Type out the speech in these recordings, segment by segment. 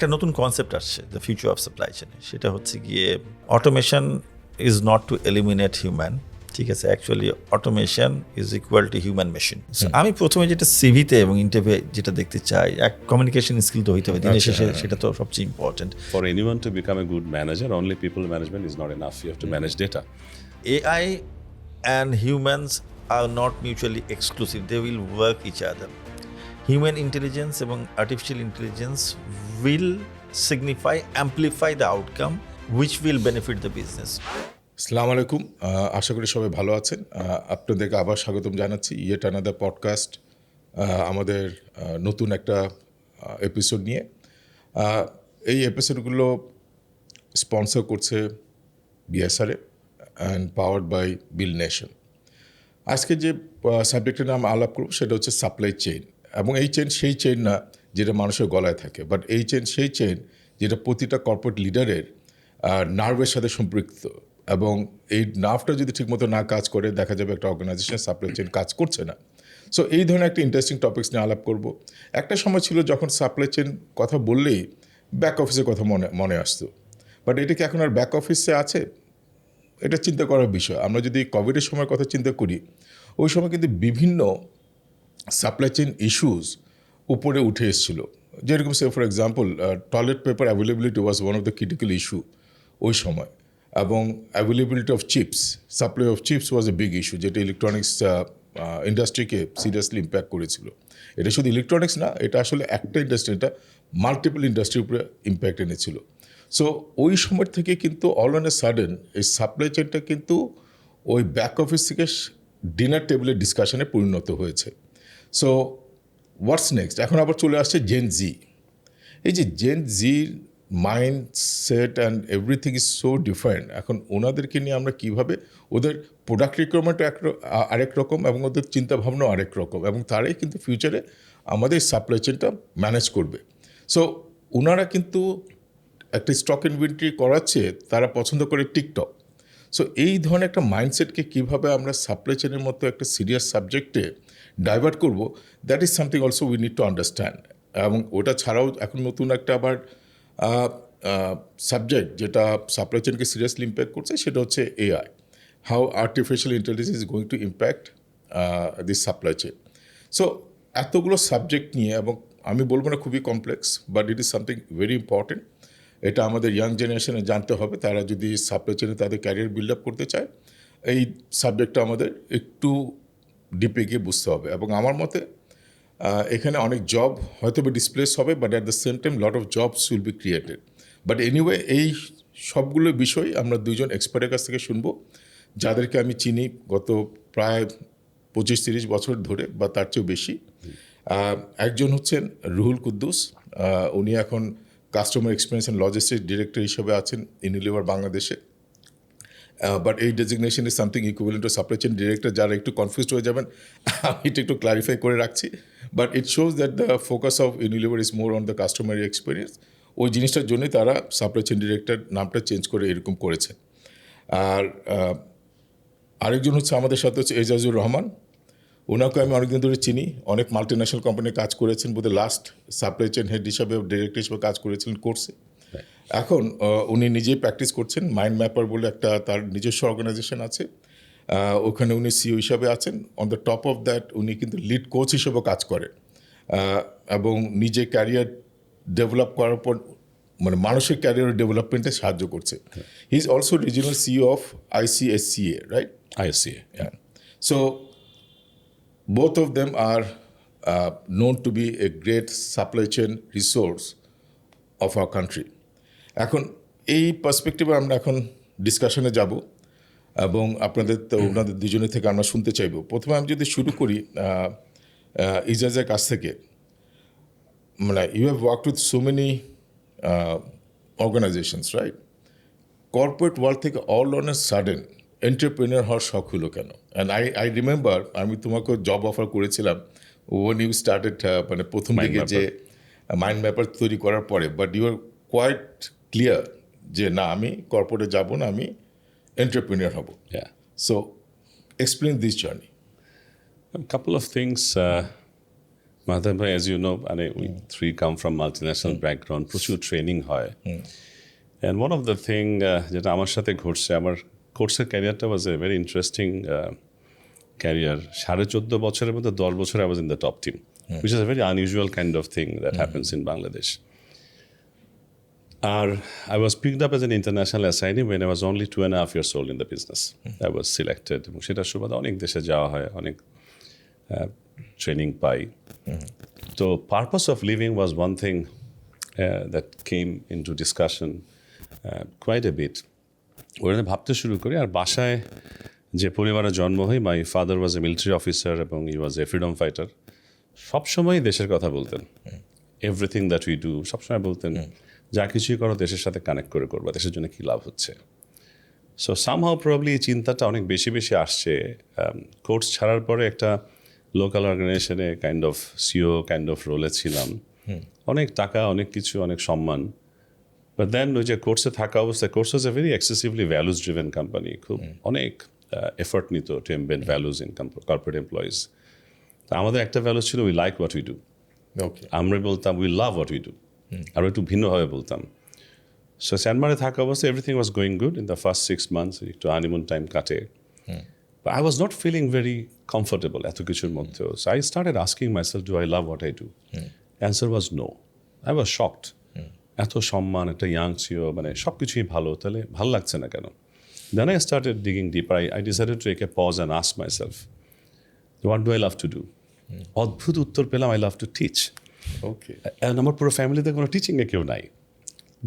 একটা নতুন কনসেপ্ট আসছে দ্য ফিউচার অফ সাপ্লাই চেনে, সেটা হচ্ছে গিয়ে automation is not to eliminate human, ঠিক আছে, actually automation is equal to human machine. আমি প্রথমে যেটা সিভিতে এবং ইন্টারভিউ যেটা দেখতে চাই, এক কমিউনিকেশন স্কিল তো হইতে হবে, দিনের শেষে সেটা তো সবচেয়ে important. For anyone to become a good manager, only people management is not enough. You have to manage data. AI and humans are not mutually exclusive. They will work each other. Human intelligence এবং artificial intelligence will signify, amplify the outcome which will benefit the business. আসসালামু আলাইকুম, আশা করি সবাই ভালো আছেন। আপনাদেরকে আবার স্বাগতম জানাচ্ছি ইয়েট আনাদার পডকাস্ট, আমাদের নতুন একটা এপিসোড নিয়ে। এই এপিসোডগুলো স্পন্সর করছে BSRM and powered by BuildNation। আজকে যে সাবজেক্টের নাম আলাপ করব সেটা হচ্ছে সাপ্লাই চেইন, এবং এই চেইন সেই চেইন না যেটা মানুষের গলায় থাকে, বাট এই চেইন সেই চেইন যেটা প্রতিটা কর্পোরেট লিডারের নার্ভের সাথে সম্পৃক্ত, এবং এই নার্ভটা যদি ঠিকমতো না কাজ করে দেখা যাবে একটা অর্গানাইজেশন সাপ্লাই চেইন কাজ করছে না। সো এই ধরনের একটা ইন্টারেস্টিং টপিকস নিয়ে আলাপ করব। একটা সময় ছিল যখন সাপ্লাই চেইন কথা বললেই ব্যাক অফিসের কথা মনে আসতো, বাট এটা কি এখন আর ব্যাক অফিসে আছে? এটা চিন্তা করার বিষয়। আমরা যদি কোভিডের সময় কথা চিন্তা করি, ওই সময় কিন্তু বিভিন্ন সাপ্লাই চেইন ইস্যুস উপরে উঠে এসেছিল, যেরকম say for example toilet paper availability was one of the critical issue ওই সময়, এবং availability of chips, supply of chips was a big issue, যেটা ইলেকট্রনিক্স ইন্ডাস্ট্রিকে সিরিয়াসলি ইম্প্যাক্ট করেছিল। এটা শুধু ইলেকট্রনিক্স না, এটা আসলে একটা ইন্ডাস্ট্রি, এটা মাল্টিপল ইন্ডাস্ট্রির উপরে ইম্প্যাক্ট এনেছিল। সো ওই সময় থেকে কিন্তু অল অন এ সাডেন এই সাপ্লাই চেইনটা কিন্তু ওই ব্যাক অফিস থেকে ডিনার টেবিলের ডিসকাশনে পরিণত হয়েছে। So what's next? এখন আবার চলে আসছে জেন জি। এই যে জেন জির mindset and everything is so different. এখন ওনাদেরকে নিয়ে আমরা কীভাবে, ওদের প্রোডাক্ট রিকোয়ারমেন্টও আরেক রকম এবং ওদের চিন্তাভাবনাও আরেক রকম, এবং তারাই কিন্তু ফিউচারে আমাদের সাপ্লাই চেইনটা ম্যানেজ করবে। সো ওনারা কিন্তু একটা স্টক ইনভেন্টরি করাচ্ছে, তারা পছন্দ করে টিকটক। সো এই ধরনের একটা মাইন্ডসেটকে কীভাবে আমরা সাপ্লাই চেইনের মতো একটা সিরিয়াস সাবজেক্টে ডাইভার্ট করব, that is something also we need to understand. এবং ওটা ছাড়াও এখন নতুন একটা আবার সাবজেক্ট যেটা সাপ্লাই চেইনকে সিরিয়াসলি ইম্প্যাক্ট করছে, সেটা হচ্ছে AI, how artificial intelligence is going to impact this supply chain. So এতগুলো সাবজেক্ট নিয়ে, এবং আমি বলবো না খুবই complex, but it is something very important. এটা আমাদের ইয়াং জেনারেশনে জানতে হবে, তারা যদি সাপ্লাই চেইনে তাদের ক্যারিয়ার বিল্ড আপ করতে চায়, এই সাবজেক্টটা আমাদের একটু ডিপে গিয়ে বুঝতে হবে। এবং আমার মতে এখানে অনেক জব হয়তো বা ডিসপ্লেস হবে, but at the same time lot of jobs will be created. But anyway, এই সবগুলো বিষয় আমরা দুইজন এক্সপার্টের কাছ থেকে শুনবো, যাদেরকে আমি চিনি গত প্রায় 25-30 বছর ধরে বা তার চেয়েও বেশি। একজন হচ্ছেন রুহুল কুদ্দুস, উনি এখন customer experience and logistics director হিসেবে আছেন ইউনিলিভার বাংলাদেশে। বাট এই designation is something equivalent to supply chain director. যারা একটু কনফিউজড হয়ে যাবেন, আমি এটা একটু ক্লারিফাই করে রাখছি, but it shows that the focus of Unilever is more on the customer experience. ওই জিনিসটার জন্যই তারা সাপ্লাই চেইন ডিরেক্টর নামটা চেঞ্জ করে এরকম করেছে। আর আরেকজন হচ্ছে আমাদের সাথে হচ্ছে এজাজুর রহমান। ওনাকে আমি অনেকদিন ধরে চিনি, অনেক মাল্টি ন্যাশনাল কোম্পানি কাজ করেছেন, বোধহয় লাস্ট সাপ্লাই চেইন হেড হিসাবে ডিরেক্টর হিসেবে কাজ করেছিলেন কোর্সে। এখন উনি নিজেই প্র্যাকটিস করছেন, মাইন্ড ম্যাপার বলে একটা তার নিজস্ব অর্গানাইজেশন আছে, ওখানে উনি সিইও হিসাবে আছেন। On the top of that উনি কিন্তু লিড কোচ হিসেবেও কাজ করেন, এবং নিজে ক্যারিয়ার ডেভেলপ করার পর মানে মানুষের ক্যারিয়ার ডেভেলপমেন্টে সাহায্য করছে। He is also regional CEO of ISCEA, right? ISCEA. Yeah. So both of them are known to be a great supply chain resource of our country. এখন এই পার্সপেক্টিভে আমরা এখন ডিসকাশনে যাব, এবং আপনাদের তো ওনাদের দুজনের থেকে আমরা শুনতে চাইব। প্রথমে আমি যদি শুরু করি ইজাজের কাছ থেকে, মানে you have worked with so many organizations, right? Corporate world থেকে all on a sudden entrepreneur হওয়ার শখ হলো কেন? অ্যান্ড আই রিমেম্বার আমি তোমাকে জব অফার করেছিলাম ওয়েন ইউ স্টার্টেড, মানে প্রথম দিকে যে মাইন্ড ম্যাপার তৈরি করার পরে, but you are quite clear যে না, আমি কর্পোরেটে যাব না, আমি এন্টারপ্রেনার হব। So explain this journey. A couple of things. Mahtab bhai, as you know, we three come from multinational background, প্রচুর ট্রেনিং হয়। And one of the thing যেটা আমার সাথে ঘটছে, আমার কোর্সের ক্যারিয়ারটা ওয়াজ এ ভেরি ইন্টারেস্টিং ক্যারিয়ার। 14.5 বছরের মধ্যে 10 বছর I was in the top team, which is a very unusual kind of thing that happens in Bangladesh. I was picked up as an international assignee when I was only 2.5 years old in the business. I was selected. এবং সেটার সুবাদে অনেক দেশে যাওয়া হয়, অনেক training পাই। তো purpose of living was one thing that came into discussion quite a bit. ওরা ভাবতে শুরু করি, আর বাসায় যে পরিবারে জন্ম হয়, my father was A military officer এবং হি ওয়াজ এ ফ্রিডম ফাইটার। সবসময় দেশের কথা বলতেন, এভরিথিং দ্যাট উই ডু, সবসময় বলতেন যা কিছুই করো দেশের সাথে কানেক্ট করে করবা, দেশের জন্য কী লাভ হচ্ছে। সো সামহাউ প্রবাবলি এই চিন্তাটা অনেক বেশি বেশি আসছে। কোর্স ছাড়ার পরে একটা লোকাল অর্গানাইজেশনে kind of CEO kind of রোলে ছিলাম, অনেক টাকা, অনেক কিছু, অনেক সম্মান। বাট দেন ওই যে কোর্সে থাকা অবস্থায়, course was a very excessively values driven company, খুব অনেক এফোর্ট নিত to embed values in corporate employees. তো আমাদের একটা ভ্যালু ছিল we like what we do. আমরা বলতাম we love what we do, আরও একটু ভিন্নভাবে বলতাম। সো স্যানমারে থাকা অবস্থায় everything was going good in the first 6 months, একটু হানিমুন টাইম কাটে। But I was not feeling very comfortable এত কিছুর মধ্যেও। So I started asking myself, do I love what I do? Answer was no. I was shocked. এত সম্মান, একটা young CO, মানে সব কিছুই ভালো, তাহলে ভালো লাগছে না কেন? Then I started digging deeper. I decided to take a pause and ask myself, what do I love to do? অদ্ভুত উত্তর পেলাম, I love to teach. And আমার পুরো ফ্যামিলিতে কোনো টিচিংয়ে কেউ নাই।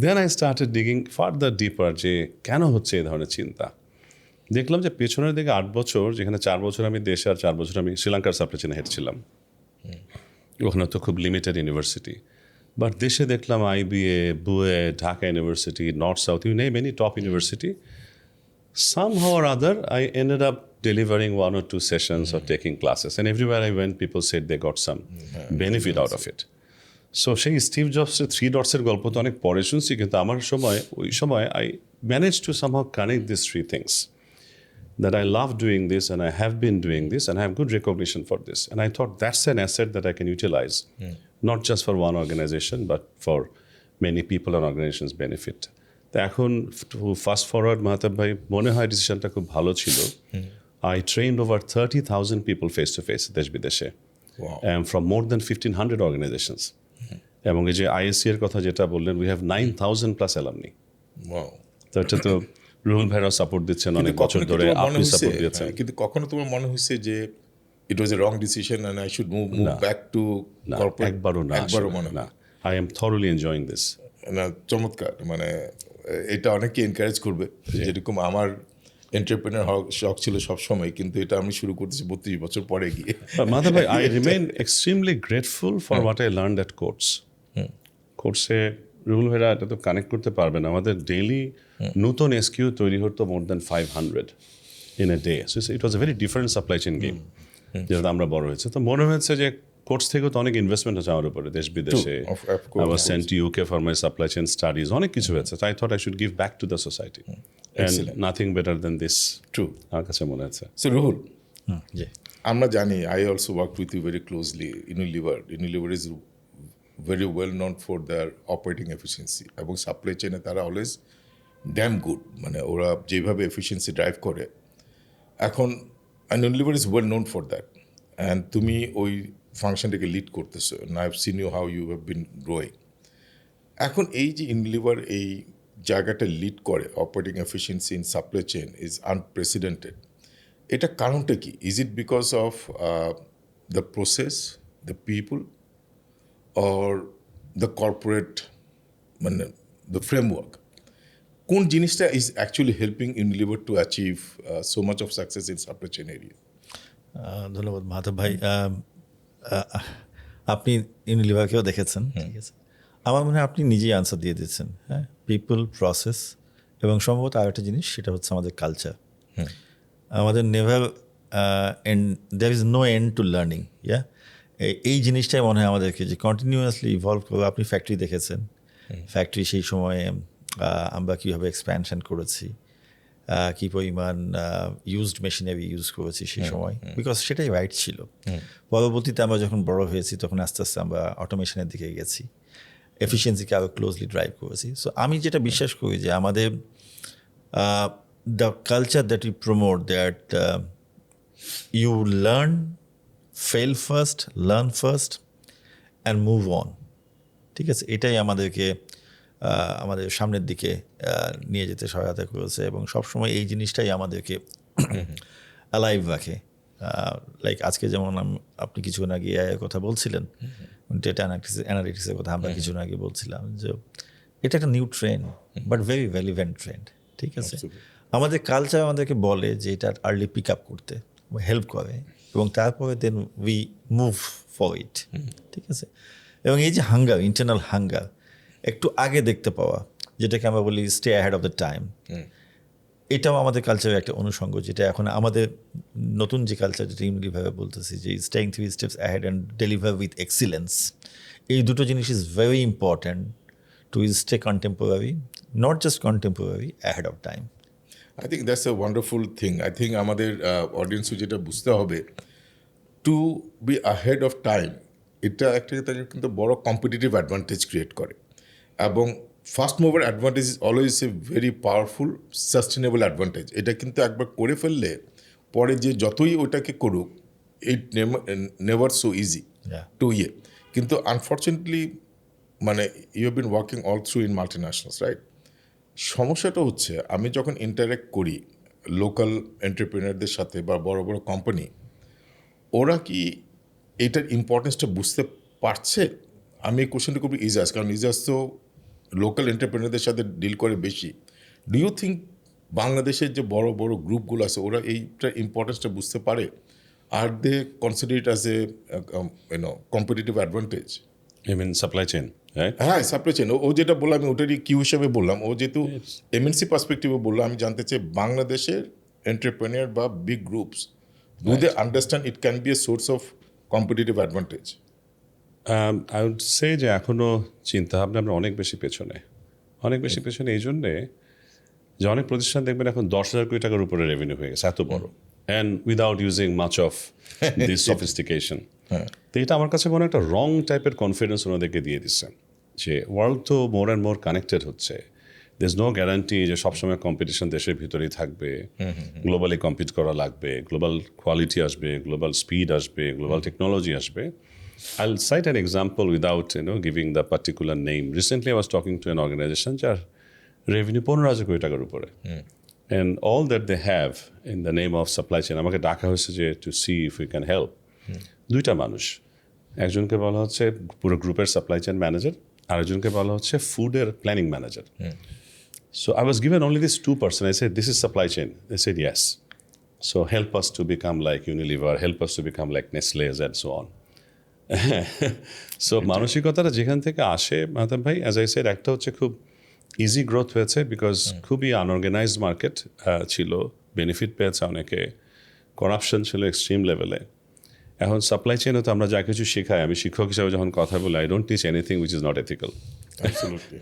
Then I started digging further deeper যে কেন হচ্ছে এই ধরনের চিন্তা। দেখলাম যে পেছনের দিকে 8 বছর, যেখানে 4 বছর আমি দেশে আর 4 বছর আমি শ্রীলঙ্কার সাপ্লাই চেইনে হেড ছিলাম, ওখানে তো খুব লিমিটেড ইউনিভার্সিটি। বাট দেশে দেখলাম IBA, BUET, Dhaka university, North South, you name any top university, somehow or other I ended up delivering 1 or 2 sessions or taking classes, and everywhere I went people said they got some benefit out of it. So সেই Steve জবসের 3 ডটসের গল্প তো অনেক পরে শুনছি, কিন্তু আমার সময়, ওই সময় I managed to somehow connect these 3 things. That I love doing this and I have been doing this and I have good recognition for this. And I thought that's an asset that I can utilize, not just for one organization, but for many people and organizations' benefit. তো এখন fast forward Mahtab ভাই, মনে হয় ডিসিশনটা খুব ভালো ছিল। I trained over 30,000 people face to face দেশ বিদেশে, and from more than 1,500 organizations. এবং এই যে ISCEA এর কথা যেটা বললেন, we have 9,000 plus alumni. তো এটা তো রুহুল ভাইরাও সাপোর্ট দিচ্ছেন অনেক বছর ধরে, আপনি সাপোর্ট দিচ্ছেন। কিন্তু কখনো তোমার মনে হয়েছে যে it was a wrong decision and I should move back to corporate? একবারও মনে না। I am thoroughly enjoying this. না, চমৎকার। মানে এটা অনেকে এনকারেজ করবে, যেরকম আমার এন্টারপ্রেনার হওয়ার শখ ছিল সবসময়, কিন্তু এটা আমি শুরু করতেছি 32 বছর পরে গিয়ে। মাধব ভাই, I remain extremely grateful for what I learned at কোর্সে। রুহুল ভাইরা এটা তো কানেক্ট করতে পারবেন, আমাদের ডেইলি নতুন SKU তৈরি হতো more than 500 in a day. So it was a very different supply chain game, যেটা আমরা বড় হয়েছে। তো মনে হয়েছে যে কোর্স থেকেও তো অনেক ইনভেস্টমেন্ট হচ্ছে আমার উপরে, দেশ বিদেশে। I was sent to UK for my supply chain studies, অনেক কিছু হয়েছে। So I thought I should give back to the society, and nothing better than this. True, আমার কাছে মনে হচ্ছে। So Ruhul, আমরা জানি, I also worked with you very closely. Unilever is very well known for their operating efficiency, এবং supply চেইনে তারা always dam good, মানে ওরা যেভাবে এফিসিয়েন্সি ড্রাইভ করে। এখন Unilever is well known for that, and তুমি ওই ফাংশনটাকে লিড করতেছো, and I've seen you how you have been growing. এখন এই যে Unilever এই জায়গাটা লিড করে, operating efficiency in supply chain is unprecedented. এটা কারণটা কি? Is it because of the process, the people, or the corporate, মানে the framework? কোন জিনিসটা is actually helping Unilever to achieve so much of success in supply chain area? ধন্যবাদ মাধব ভাই। আপনি ইউনিলিভারকেও দেখেছেন, ঠিক আছে। আমার মনে হয় আপনি নিজেই আনসার দিয়ে দিচ্ছেন। হ্যাঁ, পিপল, প্রসেস, এবং সম্ভবত আর একটা জিনিস, সেটা হচ্ছে আমাদের কালচার। আমাদের never end, there is no end to learning. এই জিনিসটাই মনে হয় আমাদেরকে যে কন্টিনিউয়াসলি ইভলভ করবো। আপনি ফ্যাক্টরি দেখেছেন, ফ্যাক্টরি সেই সময়ে আমরা কীভাবে এক্সপ্যানশন করেছি, কি পরিমাণ ইউজড মেশিনারি ইউজ করেছি সেই সময়, বিকজ সেটাই রাইট ছিল। পরবর্তীতে আমরা যখন বড় হয়েছি তখন আস্তে আস্তে আমরা অটোমেশনের দিকে গেছি, এফিসিয়েন্সিকে আরও ক্লোজলি ড্রাইভ করেছি। সো আমি যেটা বিশ্বাস করি যে আমাদের the culture that you promote, that you learn, fail first, learn first and move on, ঠিক আছে, এটাই আমাদেরকে আমাদের সামনের দিকে নিয়ে যেতে সহায়তা করেছে এবং সবসময় এই জিনিসটাই আমাদেরকে অ্যালাইভ রাখে। লাইক আজকে যেমন আপনি কিছুক্ষণ আগে এআইয়ের কথা বলছিলেন, ডেটা অ্যানালিটিক্সের কথা আমরা কিছুক্ষণ আগে বলছিলাম, যে এটা একটা new trend but very relevant trend, ঠিক আছে। আমাদের কালচার আমাদেরকে বলে যে এটা আর্লি পিক আপ করতে হেল্প করে এবং তারপরে then we move for it, ঠিক আছে। এবং এই যে হাঙ্গার, ইন্টারনাল হাঙ্গার, একটু আগে দেখতে পাওয়া, যেটাকে আমরা বলি stay ahead of the time, এটাও আমাদের কালচারের একটা অনুষঙ্গ, যেটা এখন আমাদের নতুন যে কালচার, যেটা ইউনিলিভারে বলতেছি যে staying 3 steps ahead and deliver with excellence, এই দুটো জিনিস is very important to stay contemporary, not just contemporary, ahead of time. I think that's a wonderful thing. I think আমাদের অডিয়েন্সও যেটা বুঝতে হবে, to be ahead of time, এটা একটা কিন্তু বড় কম্পিটিটিভ অ্যাডভান্টেজ ক্রিয়েট করে, এবং first mover advantage is always a very powerful sustainable advantage. এটা কিন্তু একবার করে ফেললে পরে যে যতই ওটাকে করুক, it never so easy to কিন্তু আনফর্চুনেটলি মানে you have been working all through in multinationals, right? সমস্যাটা হচ্ছে আমি যখন ইন্টারেক্ট করি লোকাল এন্টারপ্রেনারদের সাথে বা বড় বড় কোম্পানি, ওরা কি এটার ইম্পর্টেন্সটা বুঝতে পারছে? আমি এই কোশ্চেনটা করবো ইজাজ, কারণ ইজাজ তো লোকাল এন্টারপ্রেনারদের সাথে ডিল করে বেশি। ডু ইউ থিঙ্ক বাংলাদেশের যে বড় বড় গ্রুপগুলো আছে ওরা এইটার ইম্পর্টেন্সটা বুঝতে পারে? আর they consider it as a competitive advantage? I mean supply chain, হ্যাঁ, সাপ্লাই চেইন, ও যেটা বললাম আমি ওটারই কিউ হিসেবে বললাম। ও যেহেতু এমএনসি পার্সপেক্টিভে বললো, আমি জানতে চাই বাংলাদেশের এন্টারপ্রেনিয়ার বা big groups, do they understand it can be a source of competitive advantage? I would say যে এখনও চিন্তাভাবনা আমরা অনেক বেশি পেছনে, অনেক বেশি পেছনে এই জন্যে যে অনেক প্রতিষ্ঠান দেখবেন এখন 10,000 কোটি টাকার উপরে রেভিনিউ হয়ে গেছে, এত বড়, and without using much of this sophistication. তো এটা আমার কাছে মনে হয় একটা রং টাইপের কনফিডেন্স ওনাদেরকে দিয়ে দিচ্ছে যে ওয়ার্ল্ড তো মোর অ্যান্ড মোর কানেক্টেড হচ্ছে, দের ইজ নো গ্যারান্টি যে সবসময় কম্পিটিশন দেশের ভিতরেই থাকবে, গ্লোবালি কম্পিট করা লাগবে, গ্লোবাল কোয়ালিটি আসবে, গ্লোবাল স্পিড আসবে, গ্লোবাল টেকনোলজি আসবে। I'll cite an example without giving the particular name. Recently I was talking to an organization যার রেভিনিউ 15,000 কোটি টাকার উপরে, and all that they have in the name of supply chain, আমাকে ডাকা হয়েছে যে to see if we can help. দুইটা মানুষ, একজনকে বলা হচ্ছে পুরো গ্রুপের সাপ্লাই চেইন ম্যানেজার, আরেকজনকে বলা হচ্ছে ফুডের planning manager. So I was given only these two person. I said, this is supply chain. They said yes. So help us to become like Unilever, help us to become like Nestle and so on. So মানসিকতাটা যেখান থেকে আসে মাহতাব ভাই, as I said, একটা হচ্ছে খুব easy growth হয়েছে because খুবই আনঅর্গানাইজড মার্কেট ছিল, বেনিফিট পেয়েছে অনেকে, করাপশন ছিল এক্সট্রিম লেভেলে। এখন সাপ্লাই চেইনে তো আমরা যা কিছু শেখাই, আমি শিক্ষক হিসাবে যখন কথা বলি, I don't teach anything which is not ethical,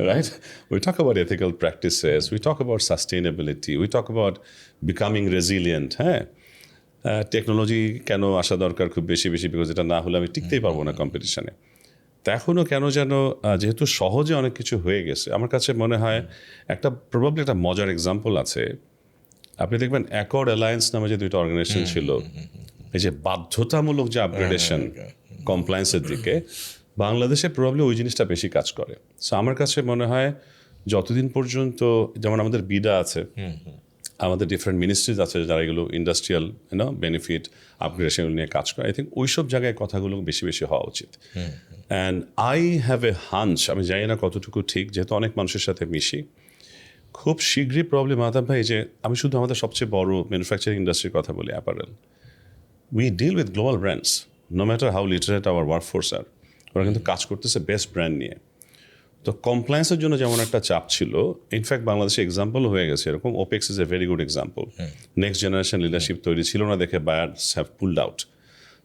right? We talk about ethical practices, we talk about sustainability, we talk about becoming resilient, হ্যাঁ, টেকনোলজি কেন আসা দরকার খুব বেশি বেশি, বিকজ এটা না হলে আমি টিকতেই পারবো না কম্পিটিশনে। তা এখনও কেন যেন যেহেতু সহজে অনেক কিছু হয়ে গেছে, আমার কাছে মনে হয় একটা প্রবাবলি একটা মজার এক্সাম্পল আছে। আপনি দেখবেন অ্যাকর্ড অ্যালায়েন্স নামে যে দুইটা অর্গানাইজেশন ছিল, এই যে বাধ্যতামূলক যে আপগ্রেডেশন কমপ্লায়েন্সের দিকে, বাংলাদেশে প্রবাবলি ওই জিনিসটা বেশি কাজ করে। সো আমার কাছে মনে হয় যতদিন পর্যন্ত, যেমন আমাদের বিডা আছে, আমাদের ডিফারেন্ট মিনিস্ট্রিজ আছে যারা এগুলো ইন্ডাস্ট্রিয়াল বেনিফিট আপগ্রেডেশন নিয়ে কাজ করে, আই থিঙ্ক ওইসব জায়গায় কথাগুলো বেশি বেশি হওয়া উচিত। And I have A hunch, আমি জানি না কতটুকু ঠিক, যেহেতু অনেক মানুষের সাথে মিশি, খুব শীঘ্রই প্রবলেম মাহতাব ভাই, যে আমি শুধু আমাদের সবচেয়ে বড় ম্যানুফ্যাকচারিং ইন্ডাস্ট্রির কথা বলি, apparel, we deal with global brands, no matter how literate our workforce are, ওরা কিন্তু কাজ করতেছে বেস্ট ব্র্যান্ড নিয়ে। তো কমপ্লায়েন্সের জন্য যেমন একটা চাপ ছিল, ইনফ্যাক্ট বাংলাদেশে এক্সাম্পল হয়ে গেছে এরকম, opex is a very good example. Next generation leadership তৈরি ছিল না দেখে buyers have pulled out.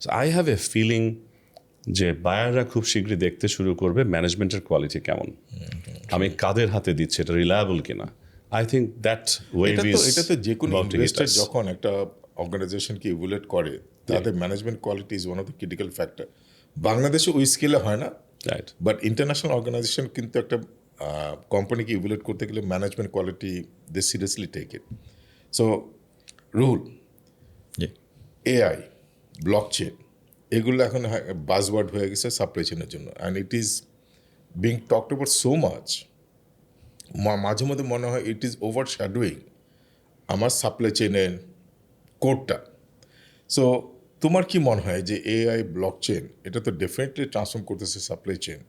So I have a feeling যে বায়াররা খুব শীঘ্রই দেখতে শুরু করবে ম্যানেজমেন্টের কোয়ালিটি কেমন, আমি কাদের হাতে দিচ্ছি, এটা রিলায়েবল কিনা, I think that wave is এটা তো যে কোনো about to hit investor us. যখন একটা অর্গানাইজেশনকে ইভ্যালুয়েট করে তাদের management quality is one of the critical factor. বাংলাদেশে ওই স্কেলে হয় না, Right. বাট ইন্টারন্যাশনাল অর্গানাইজেশন কিন্তু একটা কোম্পানিকে ইভ্যালুয়েট করতে গেলে management quality they seriously take it. So Ruhul, AI, blockchain, এগুলো এখন বাজওয়ার্ড হয়ে গেছে সাপ্লাই চেনের জন্য, and it is being talked about so much, মাঝে মধ্যে মনে হয় ইট ইজ ওভার শ্যাডোয়িং আমার সাপ্লাই চেনের কোডটা। সো তোমার কি মনে হয় যে এআই, ব্লকচেন এটা তো ডেফিনেটলি ট্রান্সফর্ম করতেছে সাপ্লাই চেন,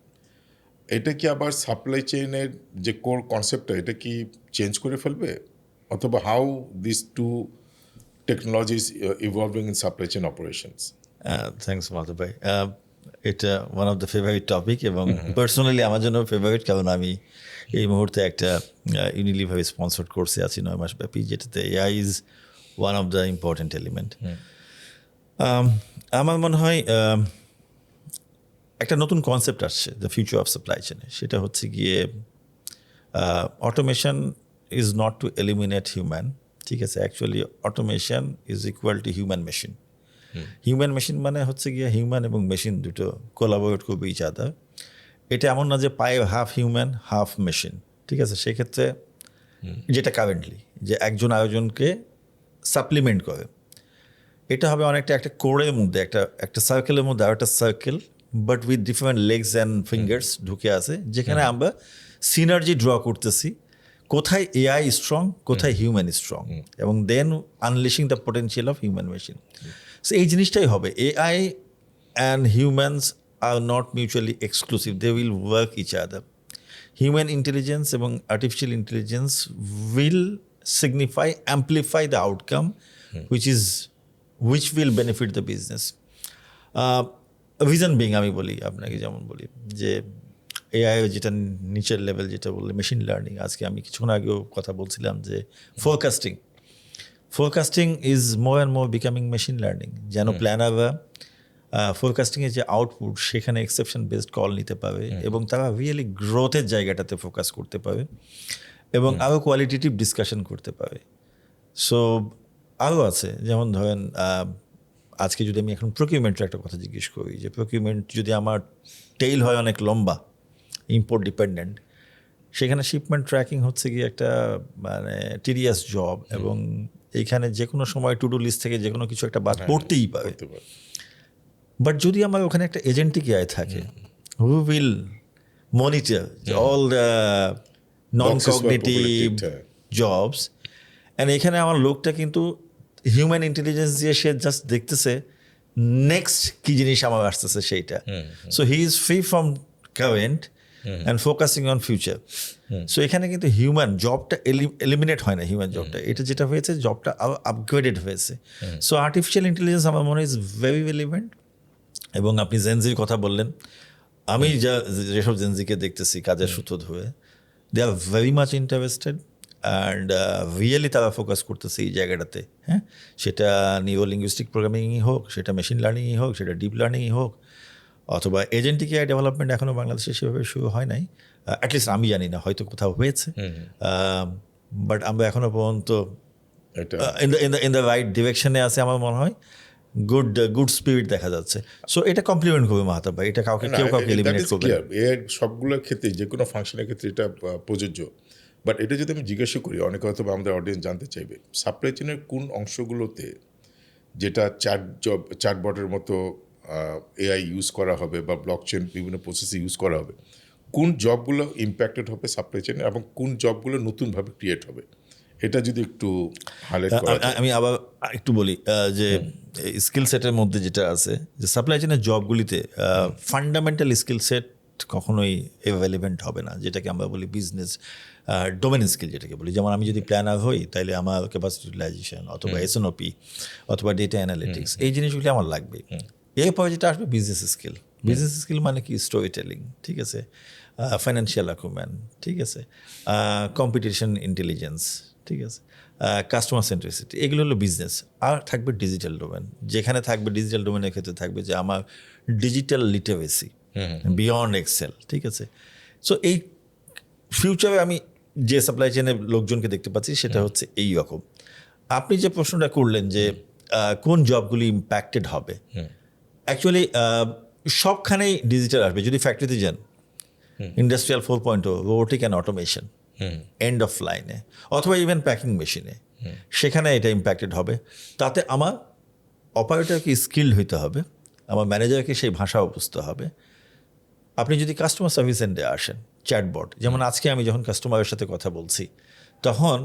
এটা কি আবার সাপ্লাই চেইনের যে কোর কনসেপ্টটা এটা কি চেঞ্জ করে ফেলবে, অথবা how this two technologies evolving in supply chain operations? Thanks Mahtab ভাই। এটা one of the favourite topic এবং পার্সোনালি আমার জন্য ফেভারিট, কারণ আমি এই মুহূর্তে একটা ইউনিলিভার স্পন্সর্ড কোর্সে আছি 9 মাস ব্যাপী, যেটাতে AI is one of the important element. আমার মনে হয় একটা নতুন কনসেপ্ট আসছে দ্য ফিউচার অফ সাপ্লাই চেনে, সেটা হচ্ছে গিয়ে automation is not to eliminate human, ঠিক আছে? Actually automation is equal to human machine. Human machine মানে হচ্ছে গিয়ে হিউম্যান এবং মেশিন দুটো কোলাবোরেট করবে ইচ আদার। এটা এমন না যে পায়ে হাফ হিউম্যান হাফ মেশিন, ঠিক আছে? সেক্ষেত্রে যেটা কারেন্টলি যে একজন আরেকজনকে সাপ্লিমেন্ট করে, এটা হবে অনেকটা একটা কোরের মধ্যে একটা সার্কেলের মধ্যে আর একটা circle, but with different legs and fingers ঢুকে আছে, যেখানে আমরা সিনার্জি ড্র করতেছি কোথায় এআই স্ট্রং, কোথায় হিউম্যান স্ট্রং, এবং then unleashing the potential of human machine. So এই জিনিসটাই হবে, AI and humans are not mutually exclusive, they will work each other. Human intelligence এবং artificial intelligence will signify, amplify the outcome which will benefit the business. Reason being আমি বলি আপনাকে, যেমন বলি যে এআই যেটা নিচের লেভেল যেটা বললে মেশিন লার্নিং, আজকে আমি কিছুক্ষণ আগেও কথা বলছিলাম যে forecasting is more and more becoming machine learning. যেন প্ল্যানাররা ফোরকাস্টিংয়ের যে আউটপুট সেখানে এক্সেপশন বেসড কল নিতে পারে এবং তারা রিয়েলি গ্রোথের জায়গাটাতে ফোকাস করতে পারে এবং আরও কোয়ালিটেটিভ ডিসকাশন করতে পারে। সো আরও আছে, যেমন ধরেন আজকে যদি আমি এখন প্রকিউরমেন্টের একটা কথা জিজ্ঞেস করি, যে প্রকিউরমেন্ট যদি আমার টেইল হয় অনেক লম্বা, ইম্পোর্ট ডিপেন্ডেন্ট, সেখানে শিপমেন্ট ট্র্যাকিং হচ্ছে গিয়ে একটা মানে টিডিয়াস জব, এবং এইখানে যে কোনো সময় টু ডু লিস্ট থেকে যে কোনো কিছু একটা বাদ পড়তেই পারে। বাট যদি আমার ওখানে একটা এজেন্টিক এআই থাকে who will monitor all the non cognitive jobs, and এখানে আমার লোকটা কিন্তু হিউম্যান ইন্টেলিজেন্স দিয়ে সে জাস্ট দেখতেছে নেক্সট কী জিনিস আমার আসতেছে সেইটা। So he is free from current and focusing on future. So এখানে কিন্তু হিউম্যান জবটা এলিমিনেট হয় না, হিউম্যান জবটা, এটা যেটা হয়েছে জবটা আরও আপগ্রেডেড হয়েছে। সো আর্টিফিশিয়াল ইন্টেলিজেন্স আমার মনে হয় ইজ ভেরি রিলেভেন্ট। এবং আপনি জেনজির কথা বললেন, আমি যেসব জেনজিকে দেখতেছি কাজের সূত্র ধরে, they are very much interested and really তারা ফোকাস করতেছে এই জায়গাটাতে। হ্যাঁ, সেটা নিউরো লিঙ্গুইস্টিক প্রোগ্রামিংই হোক, সেটা মেশিন লার্নিংই হোক, সেটা ডিপ লার্নিংই হোক, অথবা এজেন্টিক এআই ডেভেলপমেন্ট এখনও বাংলাদেশে সেভাবে শুরু হয় নাই, অ্যাটলিস্ট আমি জানি না, হয়তো কোথাও হয়েছে, বাট আমরা এখনও পর্যন্ত ইন দ্য রাইট ডিরেকশনে আছে আমার মনে হয়। গুড স্পিরিট দেখা যাচ্ছে। সো এটা কমপ্লিমেন্ট করবে মাহতাব ভাই, এটা কাউকে এলিমিনেট করবে না। এআই সবগুলোর ক্ষেত্রে, যে কোনো ফাংশনের ক্ষেত্রে এটা প্রযোজ্য। বাট এটা যদি আমি জিজ্ঞাসা করি, অনেকে হয়তো আমাদের অডিয়েন্স জানতে চাইবে, সাপ্লাই চেনের কোন অংশগুলোতে যেটা চ্যাটবটের মতো এআই ইউজ করা হবে বা ব্লকচেন বিভিন্ন প্রসেসে ইউজ করা হবে, কোন জবগুলো ইম্প্যাক্টেড হবে সাপ্লাই চেনে এবং কোন জবগুলো নতুনভাবে ক্রিয়েট হবে, এটা যদি একটু হাইলাইট করা যায়। আমি আবার একটু বলি যে স্কিল সেটের মধ্যে যেটা আছে, যে সাপ্লাই চেনের জবগুলিতে ফান্ডামেন্টাল স্কিল সেট কখনোই এভেলেভেন্ট হবে না, যেটাকে আমরা বলি বিজনেস ডোমেন স্কিল, যেটাকে বলি। যেমন আমি যদি প্ল্যানার হই, তাহলে আমার ক্যাপাসিটি ইউটিলাইজেশন অথবা এসএনওপি অথবা ডেটা অ্যানালিটিক্স, এই জিনিসগুলি আমার লাগবে। এরপরে যেটা আসবে বিজনেস স্কিল। বিজনেস স্কিল মানে কি? স্টোরি টেলিং, ঠিক আছে, ফাইন্যান্সিয়াল অ্যাকুমেন্ট, ঠিক আছে, কম্পিটিশন ইন্টেলিজেন্স, ঠিক আছে, কাস্টমার সেন্ট্রিসিটি, এগুলো হলো বিজনেস। আর থাকবে ডিজিটাল ডোমেন, যেখানে থাকবে ডিজিটাল ডোমেনের ক্ষেত্রে থাকবে যে আমার ডিজিটাল লিটারেসি বিয়ন্ড এক্সেল, ঠিক আছে। সো এই ফিউচারে আমি যে সাপ্লাই চেনের লোকজনকে দেখতে পাচ্ছি সেটা হচ্ছে এই রকম। আপনি যে প্রশ্নটা করলেন যে কোন জবগুলি ইম্প্যাক্টেড হবে, অ্যাকচুয়ালি সবখানেই ডিজিটাল আসবে। যদি ফ্যাক্টরিতে যান, industrial 4.0, robotic and automation, end of লাইনে, অথবা ইভেন প্যাকিং মেশিনে, সেখানে এটা ইম্প্যাক্টেড হবে। তাতে আমার অপারেটরকে স্কিল্ড হইতে হবে, আমার ম্যানেজারকে সেই ভাষাও বুঝতে হবে। আপনি যদি কাস্টমার সার্ভিস এন্ডে আসেন, চ্যাটবট, যেমন আজকে আমি যখন কাস্টমারের সাথে কথা বলছি, তখন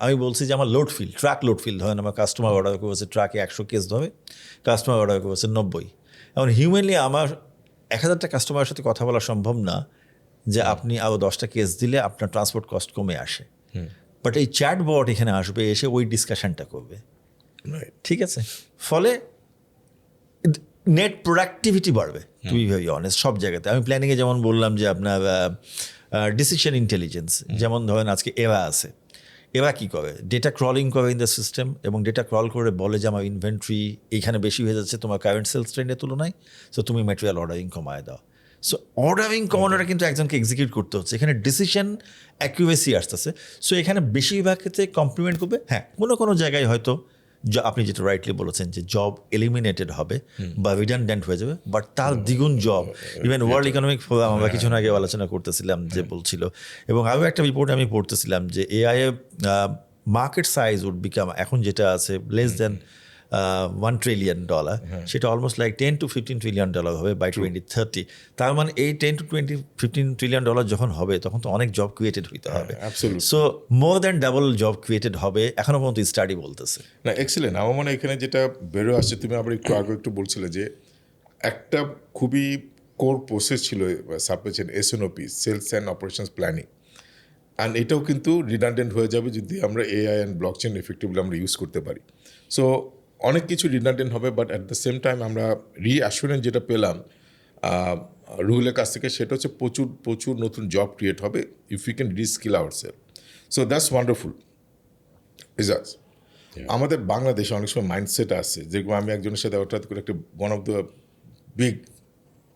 আমি বলছি যে আমার ট্রাক লোড ফিল ধরেন আমার কাস্টমার অর্ডার করেছে ট্রাকে 100 কেস ধরে, কাস্টমার অর্ডার করেছে 90। এখন হিউম্যানলি আমার 1000টা কাস্টমারের সাথে কথা বলা সম্ভব না যে আপনি আরও 10টা কেস দিলে আপনার ট্রান্সপোর্ট কস্ট কমে আসে। বাট এই চ্যাটবট এখানে আসবে, এসে ওই ডিসকাশনটা করবে, ঠিক আছে? ফলে নেট প্রোডাক্টিভিটি বাড়বে, টু বি ভেরি অনেস্ট। সব জায়গাতে আমি প্ল্যানিংয়ে যেমন বললাম যে আপনার ডিসিশন ইন্টেলিজেন্স, যেমন ধরেন আজকে এরা আছে, এরা কী করে, ডেটা ক্রলিং করে ইন দ্য সিস্টেম, এবং ডেটা ক্রল করে বলে যে আমার ইনভেন্টরি এইখানে বেশি হয়ে যাচ্ছে তোমার কারেন্ট সেলস ট্রেন্ডের তুলনায়, সো তুমি ম্যাটেরিয়াল অর্ডারিং কমায় দাও। সো অর্ডারিং কমানোটা কিন্তু একজনকে এক্সিকিউট করতে হচ্ছে, এখানে ডিসিশন অ্যাকিউরেসি আসতেছে। সো এখানে বেশিরভাগ ক্ষেত্রে কমপ্লিমেন্ট করবে। হ্যাঁ, কোনো জায়গায় হয়তো আপনি যেটা রাইটলি বলেছেন যে জব এলিমিনেটেড হবে বা রিডান্ডেন্ট হয়ে যাবে, বাট তার দ্বিগুণ job, even world economic forum আমরা কিছুদিন আগে আলোচনা করতেছিলাম যে বলছিল, এবং আরও একটা রিপোর্টে আমি পড়তেছিলাম যে AI market size would become, এখন যেটা আছে লেস দেন $1 trillion, সেটা অলমোস্ট লাইক $10 to $15 trillion হবে বাই 2030। তার মানে এই $10 to $15 trillion যখন হবে, তখন তো অনেক জব ক্রিয়েটেড হইতে হবে। So more than double job created হবে, এখনো পর্যন্ত স্টাডি বলতেছে। না, এক্সেলেন্ট। আমার মনে হয় এখানে যেটা বেরো আসছে, তুমি আবার একটু বলছিলে যে একটা খুবই কোর প্রসেস ছিল supply chain, SNOP, sales and operations planning, and এটাও কিন্তু রিডান্ডেন্ট হয়ে যাবে যদি আমরা এআই অ্যান্ড ব্লকচেইন এফেক্টিভলি আমরা ইউজ করতে পারি। সো অনেক কিছু রিডান্ডেন্ট হবে, but at the same time আমরা রিঅ্যাসুরেন্স যেটা পেলাম রুহুলের কাছ থেকে, সেটা হচ্ছে প্রচুর নতুন জব ক্রিয়েট হবে if you can reskill ourself. So that's wonderful. Ejaz, আমাদের বাংলাদেশে অনেক সময় মাইন্ডসেট আছে, যেগুলো আমি একজনের সাথে হঠাৎ করে একটা one of the big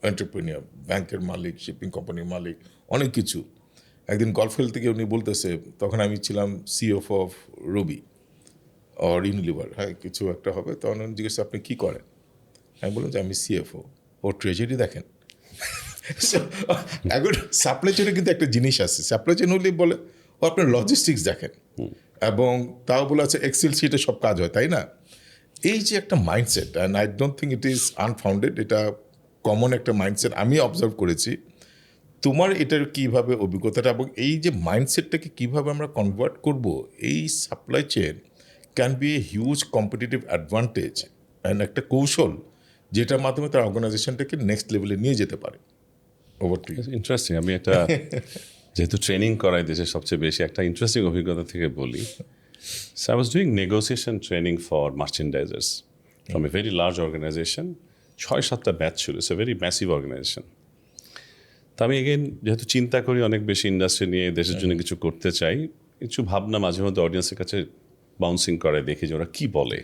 entrepreneur, ব্যাংকের মালিক, শিপিং কোম্পানির মালিক, অনেক কিছু, একদিন গল্ফ খেলতে গিয়ে উনি বলতেছে, তখন আমি ছিলাম সিএফও অফ রবি আর ইউনিলিভার, হ্যাঁ কিছু একটা হবে, তখন উনি জিজ্ঞেস আপনি কী করেন? আমি বললাম যে আমি সিএফও। ও ট্রেজারি দেখেন। এখন সাপ্লাই চেনে কিন্তু একটা জিনিস আছে, সাপ্লাই চেন হলে বলে ও আপনার লজিস্টিক্স দেখেন, এবং তাও বলে আছে এক্সেল শিটে সব কাজ হয়, তাই না? এই যে একটা mindset, and I don't think it is unfounded, এটা কমন একটা মাইন্ডসেট আমি অবজার্ভ করেছি। তোমার এটার কীভাবে অভিজ্ঞতাটা, এবং এই যে মাইন্ডসেটটাকে কীভাবে আমরা কনভার্ট করব, এই supply chain can be a huge competitive advantage and একটা কৌশল যেটার মাধ্যমে তার অর্গানাইজেশনটাকে নেক্সট লেভেলে নিয়ে যেতে পারে। Over to you. ইন্টারেস্টিং। আমি একটা যেহেতু ট্রেনিং করাই দেশে সবচেয়ে বেশি, একটা ইন্টারেস্টিং অভিজ্ঞতা থেকে বলি। So I was doing negotiation training for merchandisers from a very large organization. 6-7টা ব্যাচ ছিল, it's a very massive organization. তো আমি এগেন যেহেতু চিন্তা করি অনেক বেশি ইন্ডাস্ট্রি নিয়ে, দেশের জন্য কিছু করতে চাই, কিছু ভাবনা মাঝে মধ্যে অডিয়েন্সের কাছে বাউন্সিং করে, দেখি যে ওরা কী বলে।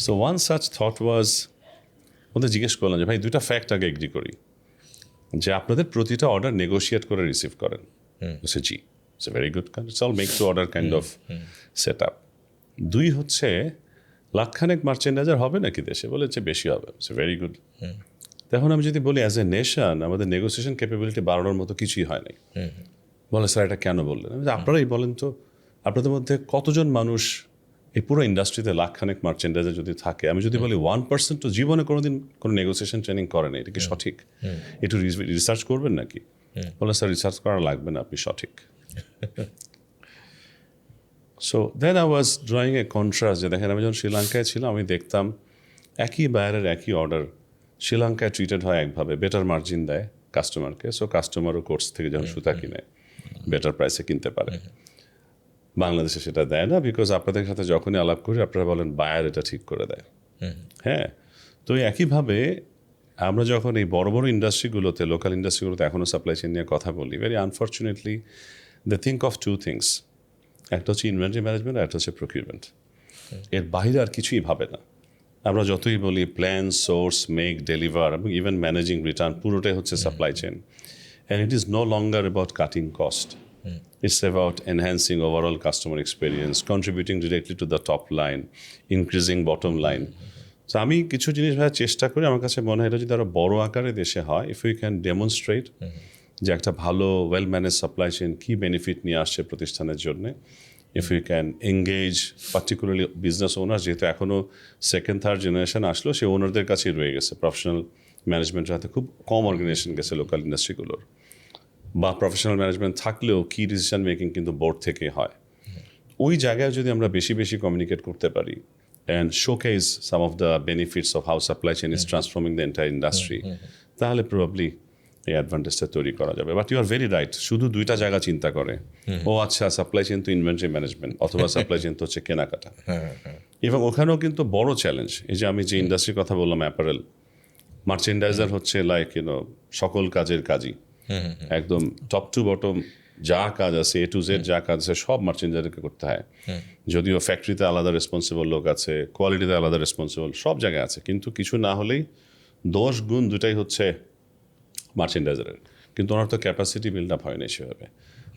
So one such thought was, ওদের জিজ্ঞেস করলাম যে ভাই 2টা ফ্যাক্ট আগে এগ্রি করি, যে আপনাদের প্রতিটা অর্ডার নেগোশিয়েট করে রিসিভ করেন। বলছে জি, it's a very good kind, it's all make to order kind of set up. 2 হচ্ছে লাখখানেক মার্চেন্ডাইজার হবে নাকি দেশে? বলেছে বেশি হবে। It's a very good. তখন আমি যদি বলি অ্যাজ এ নেশন আমাদের নেগোসিয়েশন ক্যাপাবিলিটি বাড়ানোর মতো কিছুই হয় নাই। বলে স্যার এটা কেন বললেন? আপনারাই বলেন তো, আপনাদের মধ্যে কতজন মানুষ এই পুরো ইন্ডাস্ট্রিতে লাখখানেক মার্চেন্ডাইজার যদি থাকে, আমি যদি বলি 1% তো জীবনে কোনোদিন কোনো নেগোসিয়েশন ট্রেনিং করে না, এটা কি সঠিক? একটু রিসার্চ করবেন নাকি? বলে স্যার রিসার্চ করা লাগবে না, আপনি সঠিক। So then I was drawing a contrast, যে দেখেন আমি যখন শ্রীলঙ্কায় ছিলাম আমি দেখতাম একই বায়ারের একই অর্ডার শ্রীলঙ্কায় ট্রিটেড হয় একভাবে, বেটার মার্জিন দেয় কাস্টমারকে, সো কাস্টমারও কোর্স থেকে যখন সুতা কিনে বেটার প্রাইসে কিনতে পারে। বাংলাদেশে সেটা দেয় না, বিকজ আপনাদের সাথে যখনই আলাপ করি আপনারা বলেন বায়ার এটা ঠিক করে দেয়। হ্যাঁ, তো একইভাবে আমরা যখন এই বড় বড় ইন্ডাস্ট্রিগুলোতে, লোকাল ইন্ডাস্ট্রিগুলোতে এখনও সাপ্লাই চেইন নিয়ে কথা বলি, very unfortunately they think of 2 things, একটা হচ্ছে ইনভেন্টরি ম্যানেজমেন্ট, একটা হচ্ছে প্রকিউরমেন্ট। এর বাইরে আর কিছুই ভাবে না। আমরা যতই বলি প্ল্যান, সোর্স, মেক, ডেলিভার এবং ইভেন ম্যানেজিং রিটার্ন, পুরোটাই হচ্ছে supply chain. And it is no longer about cutting cost, It's about enhancing overall customer experience, contributing directly to the top line, increasing bottom line. So আমি কিছু জিনিস ভাইয়া চেষ্টা করি, আমার কাছে মনে হয় এটা যদি আরো বড় আকারে দেশে হয়, ইফ ইউ ক্যান ডেমনস্ট্রেট যে একটা ভালো ওয়েল ম্যানেজ সাপ্লাই চেইন কী বেনিফিট নিয়ে আসছে প্রতিষ্ঠানের জন্য, if you can engage particularly business owner, যেহেতু এখনও সেকেন্ড থার্ড জেনারেশন আসলো, সে ওনারদের কাছেই রয়ে গেছে, প্রফেশনাল ম্যানেজমেন্টের হাতে খুব কম অর্গানাইজেশন গেছে লোকাল ইন্ডাস্ট্রিগুলোর, বা প্রফেশনাল ম্যানেজমেন্ট থাকলেও কি ডিসিশন মেকিং কিন্তু বোর্ড থেকে হয়। ওই জায়গায় যদি আমরা বেশি বেশি কমিউনিকেট করতে পারি and showcase some of the benefits of how supply chain is transforming the entire industry, তাহলে probably এই অ্যাডভান্টেজটা তৈরি করা যাবে। But you are very right, শুধু দুইটা জায়গা চিন্তা করে, ও আচ্ছা সাপ্লাই চেইন তো ইনভেন্টরি ম্যানেজমেন্ট, অথবা সাপ্লাই চেইন তো হচ্ছে কেনাকাটা, এবং ওখানেও কিন্তু বড় চ্যালেঞ্জ। এই যে আমি যে ইন্ডাস্ট্রির কথা বললাম, অ্যাপারেল মার্চেন্ডাইজার হচ্ছে লাইক সকল কাজের কাজই, একদম টপ টু বটম যা কাজ আছে, A to Z যা কাজ আছে সব মার্চেন্ডাইজারকে করতে হয়। যদিও ফ্যাক্টরিতে আলাদা রেসপন্সিবল লোক আছে, কোয়ালিটিতে আলাদা রেসপন্সিবল, সব জায়গায় আছে, কিন্তু কিছু না হলেই 10 গুণ দুটাই হচ্ছে মার্চেন্ডাইজারের, কিন্তু ওনার তো ক্যাপাসিটি বিল্ড আপ হয় না সেভাবে।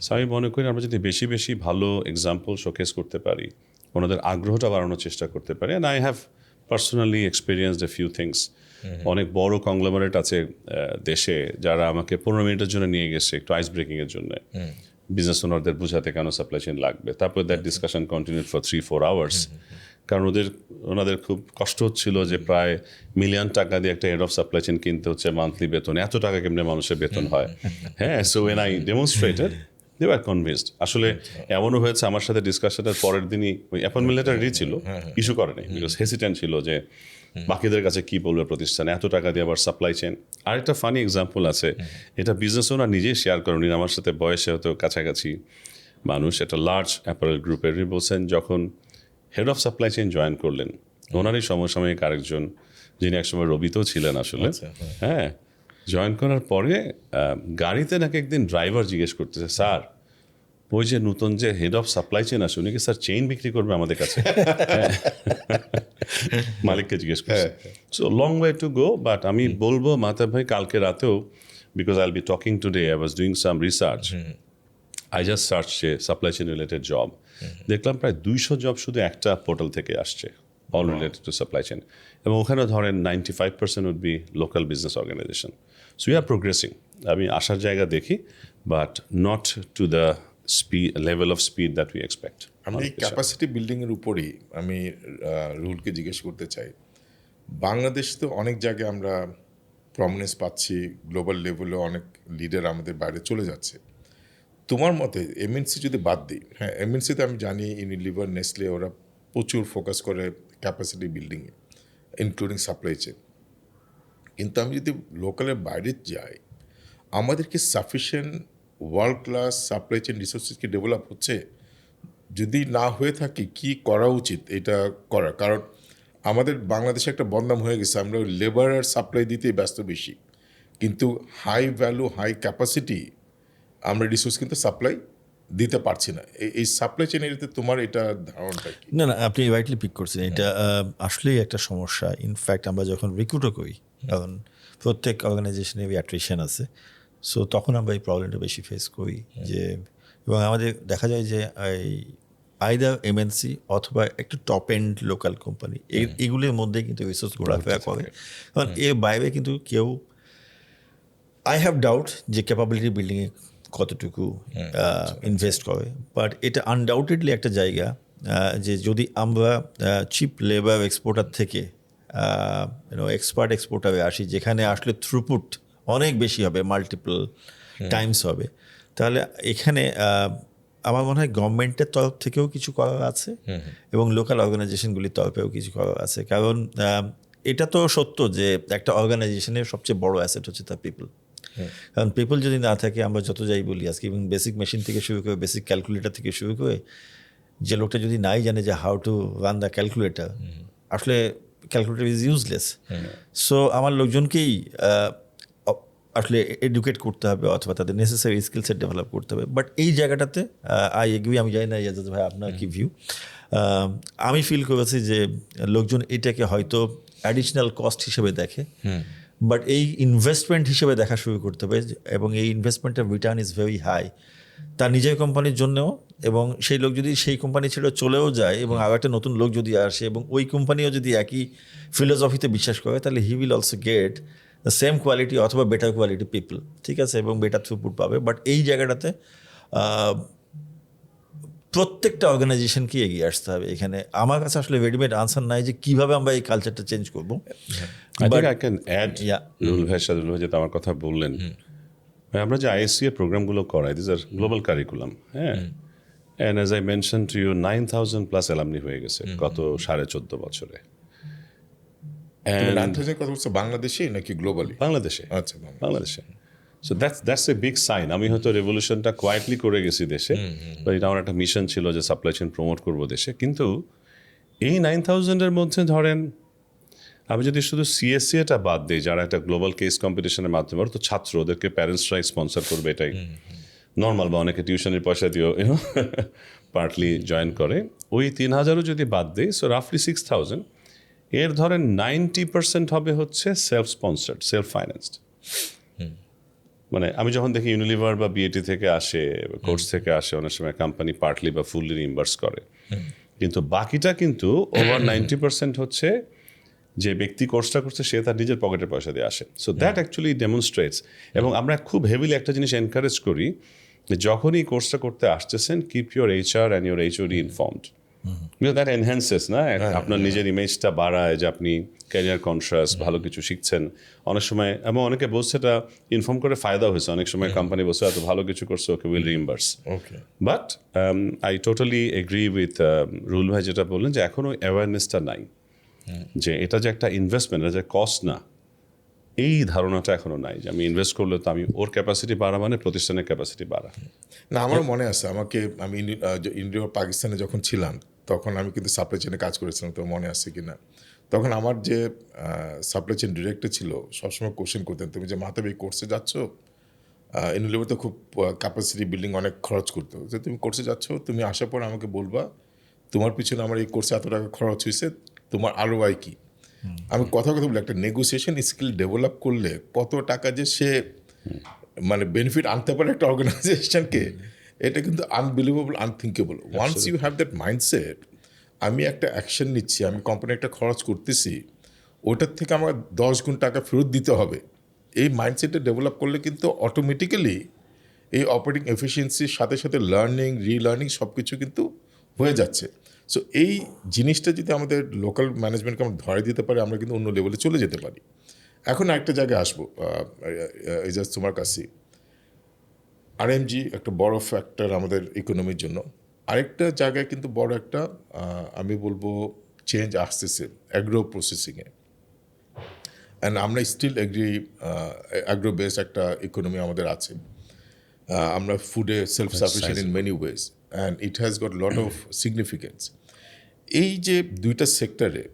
সো আমি মনে করি আমরা যদি বেশি বেশি ভালো এক্সাম্পল শোকেস করতে পারি, ওনাদের আগ্রহটা বাড়ানোর চেষ্টা করতে পারি। And I have personally experienced a few things. অনেক বড় কংগ্লোমারেট আছে দেশে যারা আমাকে 15 মিনিটের জন্য নিয়ে গেছে একটু আইস ব্রেকিংয়ের জন্য, বিজনেস ওনারদের বোঝাতে কেন সাপ্লাই চেইন লাগবে। তারপর that discussion continued for 3-4 hours, কারণ ওনাদের খুব কষ্ট হচ্ছিল যে প্রায় মিলিয়ন টাকা দিয়ে একটা হেড অফ সাপ্লাই চেইন কিনতে হচ্ছে, মান্থলি বেতন, এত টাকা কেমনে মানুষের বেতন হয়। হ্যাঁ, so when I demonstrated they were convinced. আসলে এমনও হয়েছে আমার সাথে ডিসকাশনের পরের দিনই ওই অ্যাপয়েন্টমেন্ট লেটার রেডি ছিল, ইস্যু করেনি, বিকজ হেসিটেন্ট ছিল যে বাকিদের কাছে কি বলবে প্রতিষ্ঠানে, এত টাকা দিয়ে আবার সাপ্লাই চেইন। আরেকটা ফানি এক্সাম্পল আছে, এটা বিজনেস ওনার নিজেই শেয়ার করেন, আমার সাথে বয়সে হয়তো কাছাকাছি মানুষ, একটা লার্জ অ্যাপারেল গ্রুপের, বলছেন যখন head of supply chain join করলেন, ওনারই সমসাময়িক আরেকজন যিনি একসময় রবিতেও ছিলেন আসলে, হ্যাঁ, জয়েন করার পরে গাড়িতে নাকি একদিন ড্রাইভার জিজ্ঞেস করতেছে, স্যার ওই যে নতুন যে হেড অফ সাপ্লাই চেইন আছে উনি কি স্যার চেইন বিক্রি করবে আমাদের কাছে? মালিককে জিজ্ঞেস করছে। So long way to go, but আমি বলবো মাহতাব ভাই, কালকে রাতেও, because I will be talking today, I was doing some research, I just search supply chain related job, দেখলাম প্রায় 200 জব শুধু একটা পোর্টাল থেকে আসছে, all related to supply chain, এবং ওখানে ধরেন 95% would be local business organisation. So we are progressing, আমি আসার জায়গা দেখি, but not to the level of speed that we expect. আমি এই ক্যাপাসিটি বিল্ডিংয়ের উপরেই আমি রুহুলকে জিজ্ঞেস করতে চাই, বাংলাদেশ তো অনেক জায়গায় আমরা প্রমিনেন্স পাচ্ছি, গ্লোবাল লেভেলে অনেক লিডার আমাদের বাইরে চলে যাচ্ছে। তোমার মতে এমএনসি যদি বাদ দিই, হ্যাঁ এমএনসিতে আমি জানি ইউনিলিভার, নেসলে ওরা প্রচুর ফোকাস করে ক্যাপাসিটি বিল্ডিংয়ে, ইনক্লুডিং সাপ্লাই চেইন, কিন্তু আমি যদি লোকালের বাইরে যাই, আমাদের কি sufficient world class supply chain resources কি ডেভেলপ হচ্ছে? যদি না হয়ে থাকে কি করা উচিত এটা করার? কারণ আমাদের বাংলাদেশে একটা বদনাম হয়ে গেছে, আমরা লেবার আর সাপ্লাই দিতেই ব্যস্ত বেশি, কিন্তু হাই ভ্যালু হাই ক্যাপাসিটি আমরা রিসোর্স কিন্তু সাপ্লাই দিতে পারছি না। এই সাপ্লাই চেইন এরিয়াতে তোমার এটা ধারণাটা কি? না, আপনি রাইটলি পিক করছেন, এটা আসলেই একটা সমস্যা। ইনফ্যাক্ট আমরা যখন রিক্রুটও করি, কারণ প্রত্যেক অর্গানাইজেশনে অ্যাট্রিশন আছে, সো তখন আমরা এই প্রবলেমটা বেশি ফেস করি যে, এবং আমাদের দেখা যায় যে এই আইদার এমএনসি অথবা একটু টপ এন্ড লোকাল কোম্পানি, এগুলির মধ্যে কিন্তু রিসোর্স ঘোরাফেরা করে, কারণ এর বাইরে কিন্তু কেউ, আই হ্যাভ ডাউট যে ক্যাপাবিলিটি বিল্ডিংয়ে কতটুকু ইনভেস্ট করে। বাট এটা আনডাউটেডলি একটা জায়গা যে যদি আমরা চিপ লেবার এক্সপোর্টার থেকে এক্সপার্ট এক্সপোর্টারে আসি, যেখানে আসলে থ্রুপুট অনেক বেশি হবে, মাল্টিপল টাইমস হবে, তাহলে এখানে আমার মনে হয় গভর্নমেন্টের তরফ থেকেও কিছু করার আছে এবং লোকাল অর্গানাইজেশনগুলির তরফেও কিছু করার আছে। কারণ এটা তো সত্য যে একটা অর্গানাইজেশনের সবচেয়ে বড় অ্যাসেট হচ্ছে তার পিপল। কারণ পিপল যদি না থাকে, আমরা যত যাই বলি আজকে, এবং বেসিক মেশিন থেকে শুরু করে বেসিক ক্যালকুলেটর থেকে শুরু করে, যে লোকটা যদি নাই জানে যে how to run the calculator, আসলে ক্যালকুলেটর ইজ ইউজলেস। সো আমার লোকজনকেই আসলে এডুকেট করতে হবে অথবা তাদের নেসেসারি স্কিল সেট ডেভেলপ করতে হবে। বাট এই জায়গাটাতে আই এগ্রি, আমি জানি না এজাজ ভাই আপনার কি ভিউ। আমি ফিল করেছি যে লোকজন এটাকে হয়তো অ্যাডিশনাল কস্ট হিসেবে দেখে, বাট এই ইনভেস্টমেন্ট হিসেবে দেখা শুরু করতে হবে, এবং এই ইনভেস্টমেন্টের রিটার্ন ইজ ভেরি হাই। তার নিজের কোম্পানির জন্যও, এবং সেই লোক যদি সেই কোম্পানি ছেড়ে চলেও যায় এবং আরও একটা নতুন লোক যদি আসে এবং ওই কোম্পানিও যদি একই ফিলোসফিতে বিশ্বাস করে, তাহলে he will also get the same quality অথবা বেটার কোয়ালিটি পিপল, ঠিক আছে, এবং বেটার থ্রুপুট পাবে। বাট এই জায়গাটাতে প্রত্যেকটা অর্গানাইজেশনকে এগিয়ে আসতে হবে। এখানে আমার কাছে আসলে রেডিমেড আনসার নাই যে কীভাবে আমরা এই কালচারটা চেঞ্জ করবো। I think I can add, Ruhul ভাই যেটা আমার কথা বললেন, আমরা যে ISCEA প্রোগ্রামগুলো করাই, দিস আর গ্লোবাল কারিকুলাম, হ্যাঁ, and as I mention to you 9,000+ alumni হয়ে গেছে গত 14.5 বছরে। কথা বলছো বাংলাদেশে নাকি গ্লোবালি? বাংলাদেশে। আচ্ছা, বাংলাদেশে। So that's a big sign. আমি হয়তো রেভলিউশনটা কোয়াইটলি করে গেছি দেশে, বা এটা আমার একটা মিশন ছিল যে সাপ্লাই চেইন প্রমোট করবো দেশে। কিন্তু এই 9,000-এর মধ্যে ধরেন আমি যদি শুধু CSCA-টা বাদ দিই, যারা একটা গ্লোবাল কেস কম্পিটিশনের মাধ্যমে, ওরা তো ছাত্র, ওদেরকে প্যারেন্টসরাই স্পন্সর করবে, এটাই নর্মাল, বা অনেকে টিউশনের পয়সা দিয়েও পার্টলি জয়েন করে। ওই 3,000-ও যদি বাদ দিই, সো রাফলি 6,000, এর ধরেন 90% হবে হচ্ছে সেলফ স্পন্সার্ড, সেলফ ফাইন্যান্সড। মানে আমি যখন দেখি ইউনিলিভার বা BAT থেকে আসে, কোর্স থেকে আসে, অনেক সময় কোম্পানি পার্টলি বা ফুললি রিইম্বার্স করে, কিন্তু বাকিটা কিন্তু ওভার 90% হচ্ছে যে ব্যক্তি কোর্সটা করছে সে তার নিজের পকেটের পয়সা দিয়ে আসে। So that actually demonstrates. এবং আমরা খুব হেভিলি একটা জিনিস এনকারেজ করি যে যখনই কোর্সটা করতে আসতেছেন, keep your HR and your HOD informed, because that enhances না আপনার নিজের ইমেজটা বাড়ায় যে আপনি ক্যারিয়ার কনশাস, ভালো কিছু শিখছেন। অনেক সময় এবং অনেকে বলছে এটা ইনফর্ম করে ফায়দা হয়েছে, অনেক সময় কোম্পানি বলছে এত ভালো কিছু করছে, okay will reimburse. But I totally agree with Ruhul ভাই যেটা বললেন, যে এখনও অ্যাওয়ারনেসটা নাই যে এটা যে একটা ইনভেস্টমেন্ট, এটা যে কস্ট না, এই ধারণাটা এখনো নাই যে আমি ইনভেস্ট করলে তো আমি ওর ক্যাপাসিটি বাড়া মানে প্রতিষ্ঠানের ক্যাপাসিটি বাড়া। না, আমারও মনে আছে, আমি ইন্ডিয়া পাকিস্তানে যখন ছিলাম তখন আমি কিন্তু সাপ্লাই চেনে কাজ করেছিলাম, তো মনে আছে কি না, তখন আমার যে সাপ্লাই চেন ডিরেক্টর ছিল সবসময় কোশ্চেন করতেন, তুমি যে মাহতাব এই কোর্সে যাচ্ছ, ইউনিলিভার তো খুব ক্যাপাসিটি বিল্ডিং অনেক খরচ করতো, যে তুমি কোর্সে যাচ্ছ, তুমি আসার পর আমাকে বলবা তোমার পিছনে আমার এই কোর্সে এত টাকা খরচ হয়েছে, তোমার ROI কি। আমি কথা বলি, একটা নেগোসিয়েশন স্কিল ডেভেলপ করলে কত টাকা যে সে মানে বেনিফিট আনতে পারে একটা অর্গানাইজেশনকে, এটা কিন্তু unbelievable, unthinkable. Once you have that mindset, আমি একটা অ্যাকশন নিচ্ছি, আমি কোম্পানি একটা খরচ করতেছি, ওটার থেকে আমার 10 গুণ টাকা ফেরত দিতে হবে, এই মাইন্ডসেটটা ডেভেলপ করলে কিন্তু অটোমেটিক্যালি এই অপারেটিং এফিসিয়েন্সির সাথে সাথে লার্নিং, রিলার্নিং সব কিছু কিন্তু হয়ে যাচ্ছে। সো এই জিনিসটা যদি আমাদের লোকাল ম্যানেজমেন্টকে আমরা ধরে দিতে পারি, আমরা কিন্তু অন্য লেভেলে চলে যেতে পারি। এখন একটা জায়গায় আসবো, এজাজ তোমার কাছে, RMG একটা বড় ফ্যাক্টর আমাদের ইকোনমির জন্য। আরেকটা জায়গায় কিন্তু বড় একটা আমি বলবো চেঞ্জ আসতেছে অ্যাগ্রো প্রসেসিংয়ে, অ্যান্ড আমরা স্টিল অ্যাগ্রো বেস একটা ইকোনমি আমাদের আছে। আমরা ফুডে self sufficient in many ways, and it has got lot of significance. এই যে দুইটা সেক্টরে,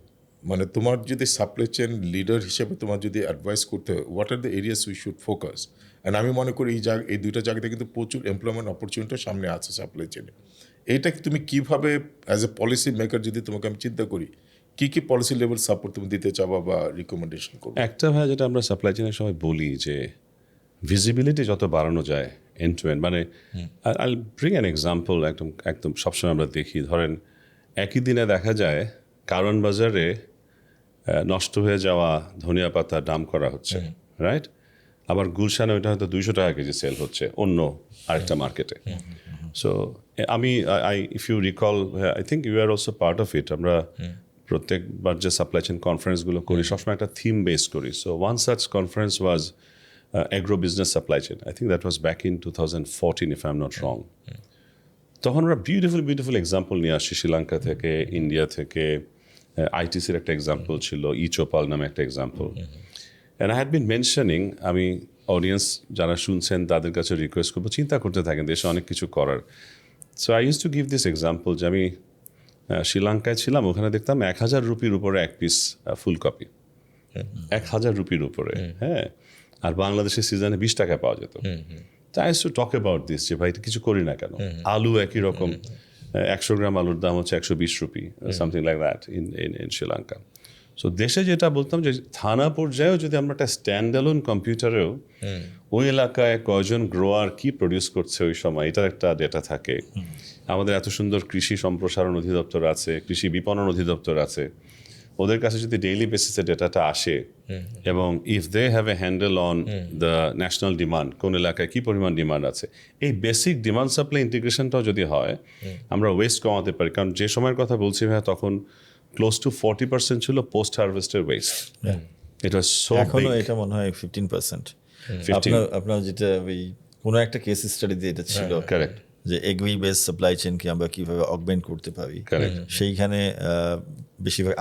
মানে তোমার যদি সাপ্লাই চেন লিডার হিসেবে তোমার যদি অ্যাডভাইস করতে হয়, what are the areas we should focus, and আমি মনে করি এই দুইটা জায়গাতে কিন্তু প্রচুর এমপ্লয়মেন্ট অপরচুনিটিও সামনে আছে সাপ্লাই চেনে। এইটাকে তুমি কীভাবে অ্যাজ এ পলিসি মেকার যদি তোমাকে আমি চিন্তা করি, কী কী পলিসি লেভেল সাপোর্ট তুমি দিতে চাও বা রিকমেন্ডেশন করবে? একটা ভাই যেটা আমরা সাপ্লাই চেনের সময় বলি যে ভিজিবিলিটি যত বাড়ানো যায় এন্ড টু এন্ড, মানে আই ব্রিং অ্যান এক্সাম্পল, একদম সবসময় আমরা দেখি, ধরেন একই দিনে দেখা যায় কারণ বাজারে নষ্ট হয়ে যাওয়া ধনিয়া পাতা দাম করা হচ্ছে, রাইট? আবার গুলশানে ওইটা হয়তো 200 টাকা কেজি সেল হচ্ছে অন্য আরেকটা মার্কেটে। সো আমি if you recall, I think you are also part of it, আমরা প্রত্যেকবার যে সাপ্লাই চেন কনফারেন্সগুলো করি সবসময় একটা থিম বেস করি। So one such conference was agro business supply chain, I think that was back in 2014 if I am not wrong. তখন আমরা বিউটিফুল এক্সাম্পল নিয়ে আসছি শ্রীলঙ্কা থেকে, ইন্ডিয়া থেকে, ITCর একটা এক্সাম্পল ছিল, ইচোপাল নামে একটা example. And I had been mentioning, আমি অডিয়েন্স যারা শুনছেন তাদের কাছে রিকোয়েস্ট করবো চিন্তা করতে থাকেন, দেশে অনেক কিছু করার। So I use to give this example যে আমি শ্রীলঙ্কায় ছিলাম, ওখানে দেখতাম 1,000 রুপির উপরে এক পিস ফুলকপি, 1,000 রুপির উপরে, হ্যাঁ, আর বাংলাদেশের সিজনে 20 টাকা পাওয়া যেত। I used to talk about this, যে ভাই কিছু করি না কেন, আলু একই রকম, 100 গ্রাম আলুর দাম হচ্ছে 120 rupee, something like that in Sri Lanka. So দেশে যেটা বলতাম যে থানা পর্যায়েও যদি আমরা একটা স্ট্যান্ড অ্যালোন কম্পিউটারেও ওই এলাকায় কয়জন গ্রোয়ার কি প্রডিউস করছে ওই সময় এটার একটা ডেটা থাকে। আমাদের এত সুন্দর কৃষি সম্প্রসারণ অধিদপ্তর আছে, কৃষি বিপণন অধিদপ্তর আছে, ওদের কাছে যদি ডেইলি বেসিসে ডেটাটা আসে এবং if they have a handle on the national demand, কোন এলাকায় কী পরিমাণ ডিমান্ড আছে, এই বেসিক ডিমান্ড সাপ্লাই ইন্টিগ্রেশনটাও যদি হয় আমরা ওয়েস্ট কমাতে পারি। কারণ যে সময়ের কথা বলছি ভাইয়া তখন ক্লোজ টু 40% ছিল পোস্ট হারভেস্টের ওয়েস্ট। এটা সো এখনো এটা মনে হয় 15%। আপনার যেটা ওই কোনো একটা কেস স্টাডিতে এটা ছিল, কারেক্ট, যে এগ্রি বেস সাপ্লাই চেইনকে আমরা কিভাবে অগমেন্ট করতে পারি। সেইখানে বেশিরভাগ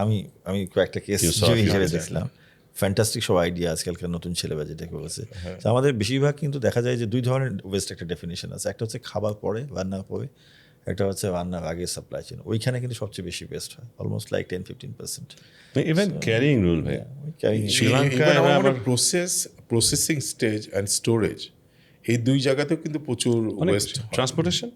আমি কয়েকটা কেস হিসেবে দেখছিলাম, ফ্যান্টাস্টিক সব আইডিয়া আজকালকার নতুন ছেলেরা যেটা করেছে। তো আমাদের বেশিরভাগ কিন্তু দেখা যায় যে দুই ধরনের ওয়েস্ট একটা ডেফিনেশন আছে, একটা হচ্ছে খাবার পরে রান্নার পরে, একটা হচ্ছে রান্নার আগে সাপ্লাই চেইন। ওইখানে কিন্তু সবচেয়ে বেশি ওয়েস্ট হয়, almost like 10-15%। Even carrying rule ভাই শ্রীলঙ্কায় প্রসেসিং স্টেজ অ্যান্ড স্টোরেজ এই দুই জায়গাতেও কিন্তু প্রচুর ওয়েস্ট। ট্রান্সপোর্টেশন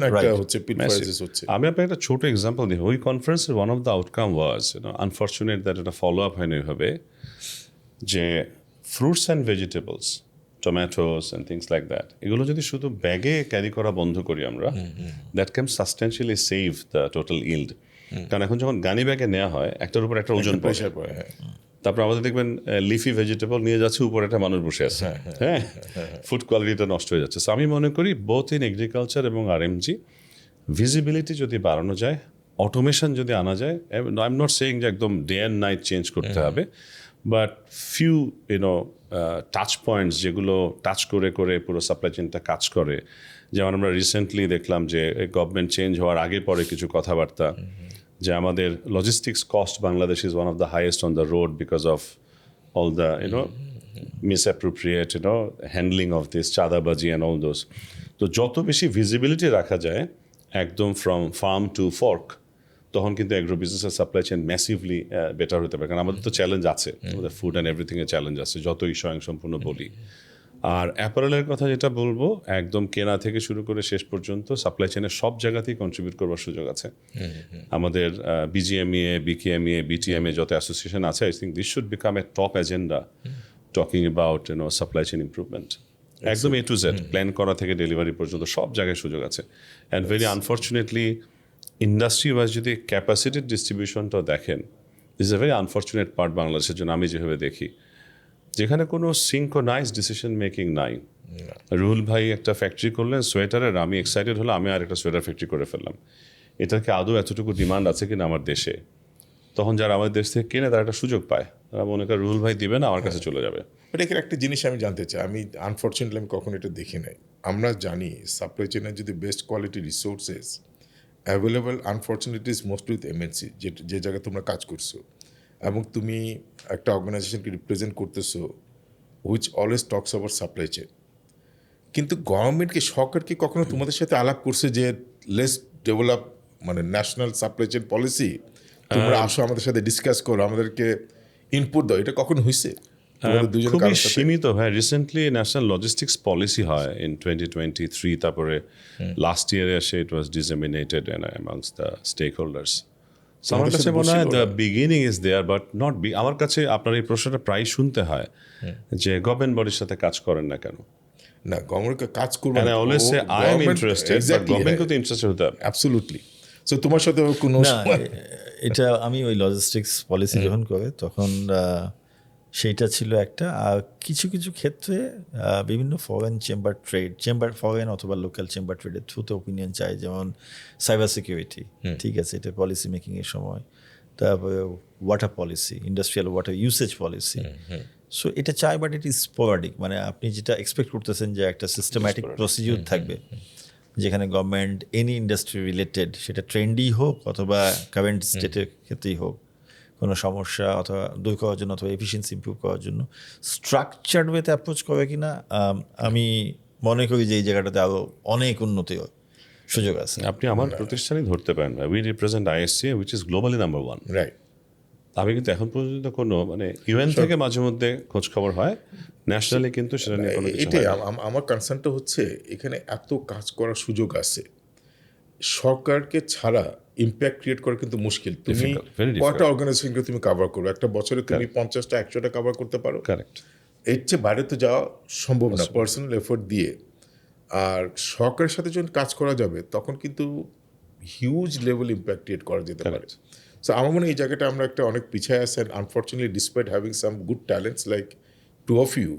একটা হচ্ছে পিটফলস হচ্ছে। আমি আপনাকে একটা ছোট এক্সাম্পল দিই। ওই কনফারেন্সের one of the outcome was, unfortunate that এটা ফলো আপ হয়নি ওইভাবে, যে fruits and vegetables, tomatoes and things like that, এগুলো যদি শুধু ব্যাগে ক্যারি করা বন্ধ করি আমরা, that can substantially save the total yield. কারণ এখন যখন গানি ব্যাগে নেওয়া হয় একটার উপর একটা ওজন পড়ে, তারপর আমাদের দেখবেন লিফি ভেজিটেবল নিয়ে যাচ্ছে, উপরে একটা মানুষ বসে আছে, হ্যাঁ, ফুড কোয়ালিটিটা নষ্ট হয়ে যাচ্ছে। সো আমি মনে করি বোথ ইন এগ্রিকালচার এবং আরএমজি ভিজিবিলিটি যদি বাড়ানো যায়, অটোমেশন যদি আনা যায়, আই এম নট সেইং যে একদম ডে অ্যান্ড নাইট চেঞ্জ করতে হবে, বাট ফিউ টাচ পয়েন্টস যেগুলো টাচ করে করে পুরো সাপ্লাই চেনটা কাজ করে। যেমন আমরা রিসেন্টলি দেখলাম যে গভর্নমেন্ট চেঞ্জ হওয়ার আগে পরে কিছু কথাবার্তা, যে আমাদের logistics cost Bangladesh is one of the highest on the road because of all the misappropriate handling of this চাঁদাবাজি অ্যান্ড অল দোজ। তো যত বেশি ভিজিবিলিটি রাখা যায় একদম ফ্রম ফার্ম টু ফর্ক, তখন কিন্তু অ্যাগ্রো বিজনেসের সাপ্লাই চেইন ম্যাসিভলি বেটার হতে পারে। কারণ আমাদের তো চ্যালেঞ্জ আছে, আমাদের ফুড অ্যান্ড এভরিথিংয়ের চ্যালেঞ্জ আছে, যতই স্বয়ংসম্পূর্ণ বলি। আর অ্যাপারেলের কথা যেটা বলবো, একদম কেনা থেকে শুরু করে শেষ পর্যন্ত সাপ্লাই চেইনের সব জায়গাতেই কন্ট্রিবিউট করবার সুযোগ আছে। আমাদের বিজিএমইএ, বিকেএমইএ, বিটিএমএ যত অ্যাসোসিয়েশন আছে, I think this should become a top agenda talking about supply chain improvement. একদম A to Z, প্ল্যান করা থেকে ডেলিভারি পর্যন্ত সব জায়গায় সুযোগ আছে। And very unfortunately industry wise যদি ক্যাপাসিটির ডিস্ট্রিবিউশনটাও দেখেন, this is a very unfortunate part বাংলাদেশের জন্য, আমি যেভাবে দেখি, যেখানে কোনো সিঙ্ক্রোনাইজ ডিসিশন মেকিং নাই। রুহুল ভাই একটা ফ্যাক্টরি করলেন সোয়েটারের, আমি এক্সাইটেড হলাম, আমি আর একটা সোয়েটার ফ্যাক্টরি করে ফেললাম। এটাকে আদৌ এতটুকু ডিমান্ড আছে কিনা আমার দেশে? তখন যারা আমাদের দেশ থেকে কেনে তারা একটা সুযোগ পায়, তারা মনে করে রুহুল ভাই দিবে না, আমার কাছে চলে যাবে। বাট এখানে একটা জিনিস আমি জানতে চাই, আমি আনফর্চুনেটলি আমি কখনো এটা দেখি নাই। আমরা জানি সাপ্লাই চেইনের যদি best quality resources available, unfortunately is mostly with MNC, যে জায়গায় তোমরা কাজ করছো এবং তুমি একটা অর্গানাইজেশনকে রিপ্রেজেন্ট করতেছো which always talks about supply chain. কিন্তু গভর্নমেন্টকে, সরকারকে কখনো তোমাদের সাথে আলাপ করছে যে লেটস ডেভেলপ মানে ন্যাশনাল সাপ্লাই চেইন পলিসি, তোমরা আসো আমাদের সাথে ডিসকাস করো, আমাদেরকে ইনপুট দাও, এটা কখনো হয়েছে? খুবই সীমিত হয়। রিসেন্টলি ন্যাশনাল লজিস্টিক্স পলিসি হয় ইন 2023, তারপরে লাস্ট ইয়ারে এসে it was disseminated amongst the stakeholders. আমার কাছে মনে হয় the beginning is there but not be. আমার কাছে আপনার এই প্রশ্নটা প্রায় শুনতে হয় যে গভর্নমেন্ট বডির সাথে কাজ করেন না কেন? না, গভর্নমেন্টকে কাজ করবে না, always say I am interested, but গভর্নমেন্টকে তো ইন্টারেস্টেড হতে হবে। অ্যাবসলিউটলি। সো তোমার সাথে কোনো এটা আমি ওই লজিস্টিক্স পলিসি যখন করে তখন সেইটা ছিল একটা। আর কিছু কিছু ক্ষেত্রে বিভিন্ন ফরেন ফরেন অথবা লোকাল চেম্বার ট্রেডের থ্রুতে ওপিনিয়ন চাই, যেমন সাইবার সিকিউরিটি, ঠিক আছে, এটা পলিসি মেকিংয়ের সময়। তারপরে water policy, industrial water usage policy. So এটা চাই, বাট ইট ইজ স্পোরাডিক। মানে আপনি যেটা এক্সপেক্ট করতেছেন যে একটা সিস্টেম্যাটিক প্রসিডিউর থাকবে, যেখানে গভর্নমেন্ট এনি ইন্ডাস্ট্রি রিলেটেড, সেটা ট্রেন্ডই হোক অথবা কারেন্ট স্টেটের ক্ষেত্রেই হোক, কোনো সমস্যা অথবা দূর করার জন্য অথবা এফিসিয়েন্সি ইমপ্রুভ করার জন্য স্ট্রাকচার্ড ওয়েতে অ্যাপ্রোচ করে কিনা, আমি মনে করি যে এই জায়গাটাতে আরও অনেক উন্নতি সুযোগ আছে। আপনি আমার প্রতিষ্ঠানই ধরতে পারেন, we represent ISCEA which is globally number 1, right. আমি কিন্তু এখন পর্যন্ত কোনো মানে ইউএন থেকে মাঝে মধ্যে খোঁজ খবর হয়, ন্যাশনালি কিন্তু সেটা নিয়ে কোনো কিছু। এটাই আমার কনসার্নটা হচ্ছে, এখানে এত কাজ করার সুযোগ আছে, সরকারকে ছাড়া ইম্প্যাক্ট ক্রিয়েট করা কিন্তু মুশকিল। তুমি Difficult, very difficult. কয়টা অর্গানাইজেশনকে তুমি কভার করবে? একটা বছরে তুমি 50টা 100টা কভার করতে পারো, কারেক্ট। এর চেয়ে বাইরে তো যাওয়া সম্ভব না পার্সোনাল এফোর্ট দিয়ে। আর সরকারের সাথে যখন কাজ করা যাবে তখন কিন্তু হিউজ লেভেল ইম্প্যাক্ট ক্রিয়েট করা যেতে পারে। সো আমার মনে হয় এই জায়গাটা আমরা একটা অনেক পিছিয়ে আছেন unfortunately, despite having some good talents like two of you.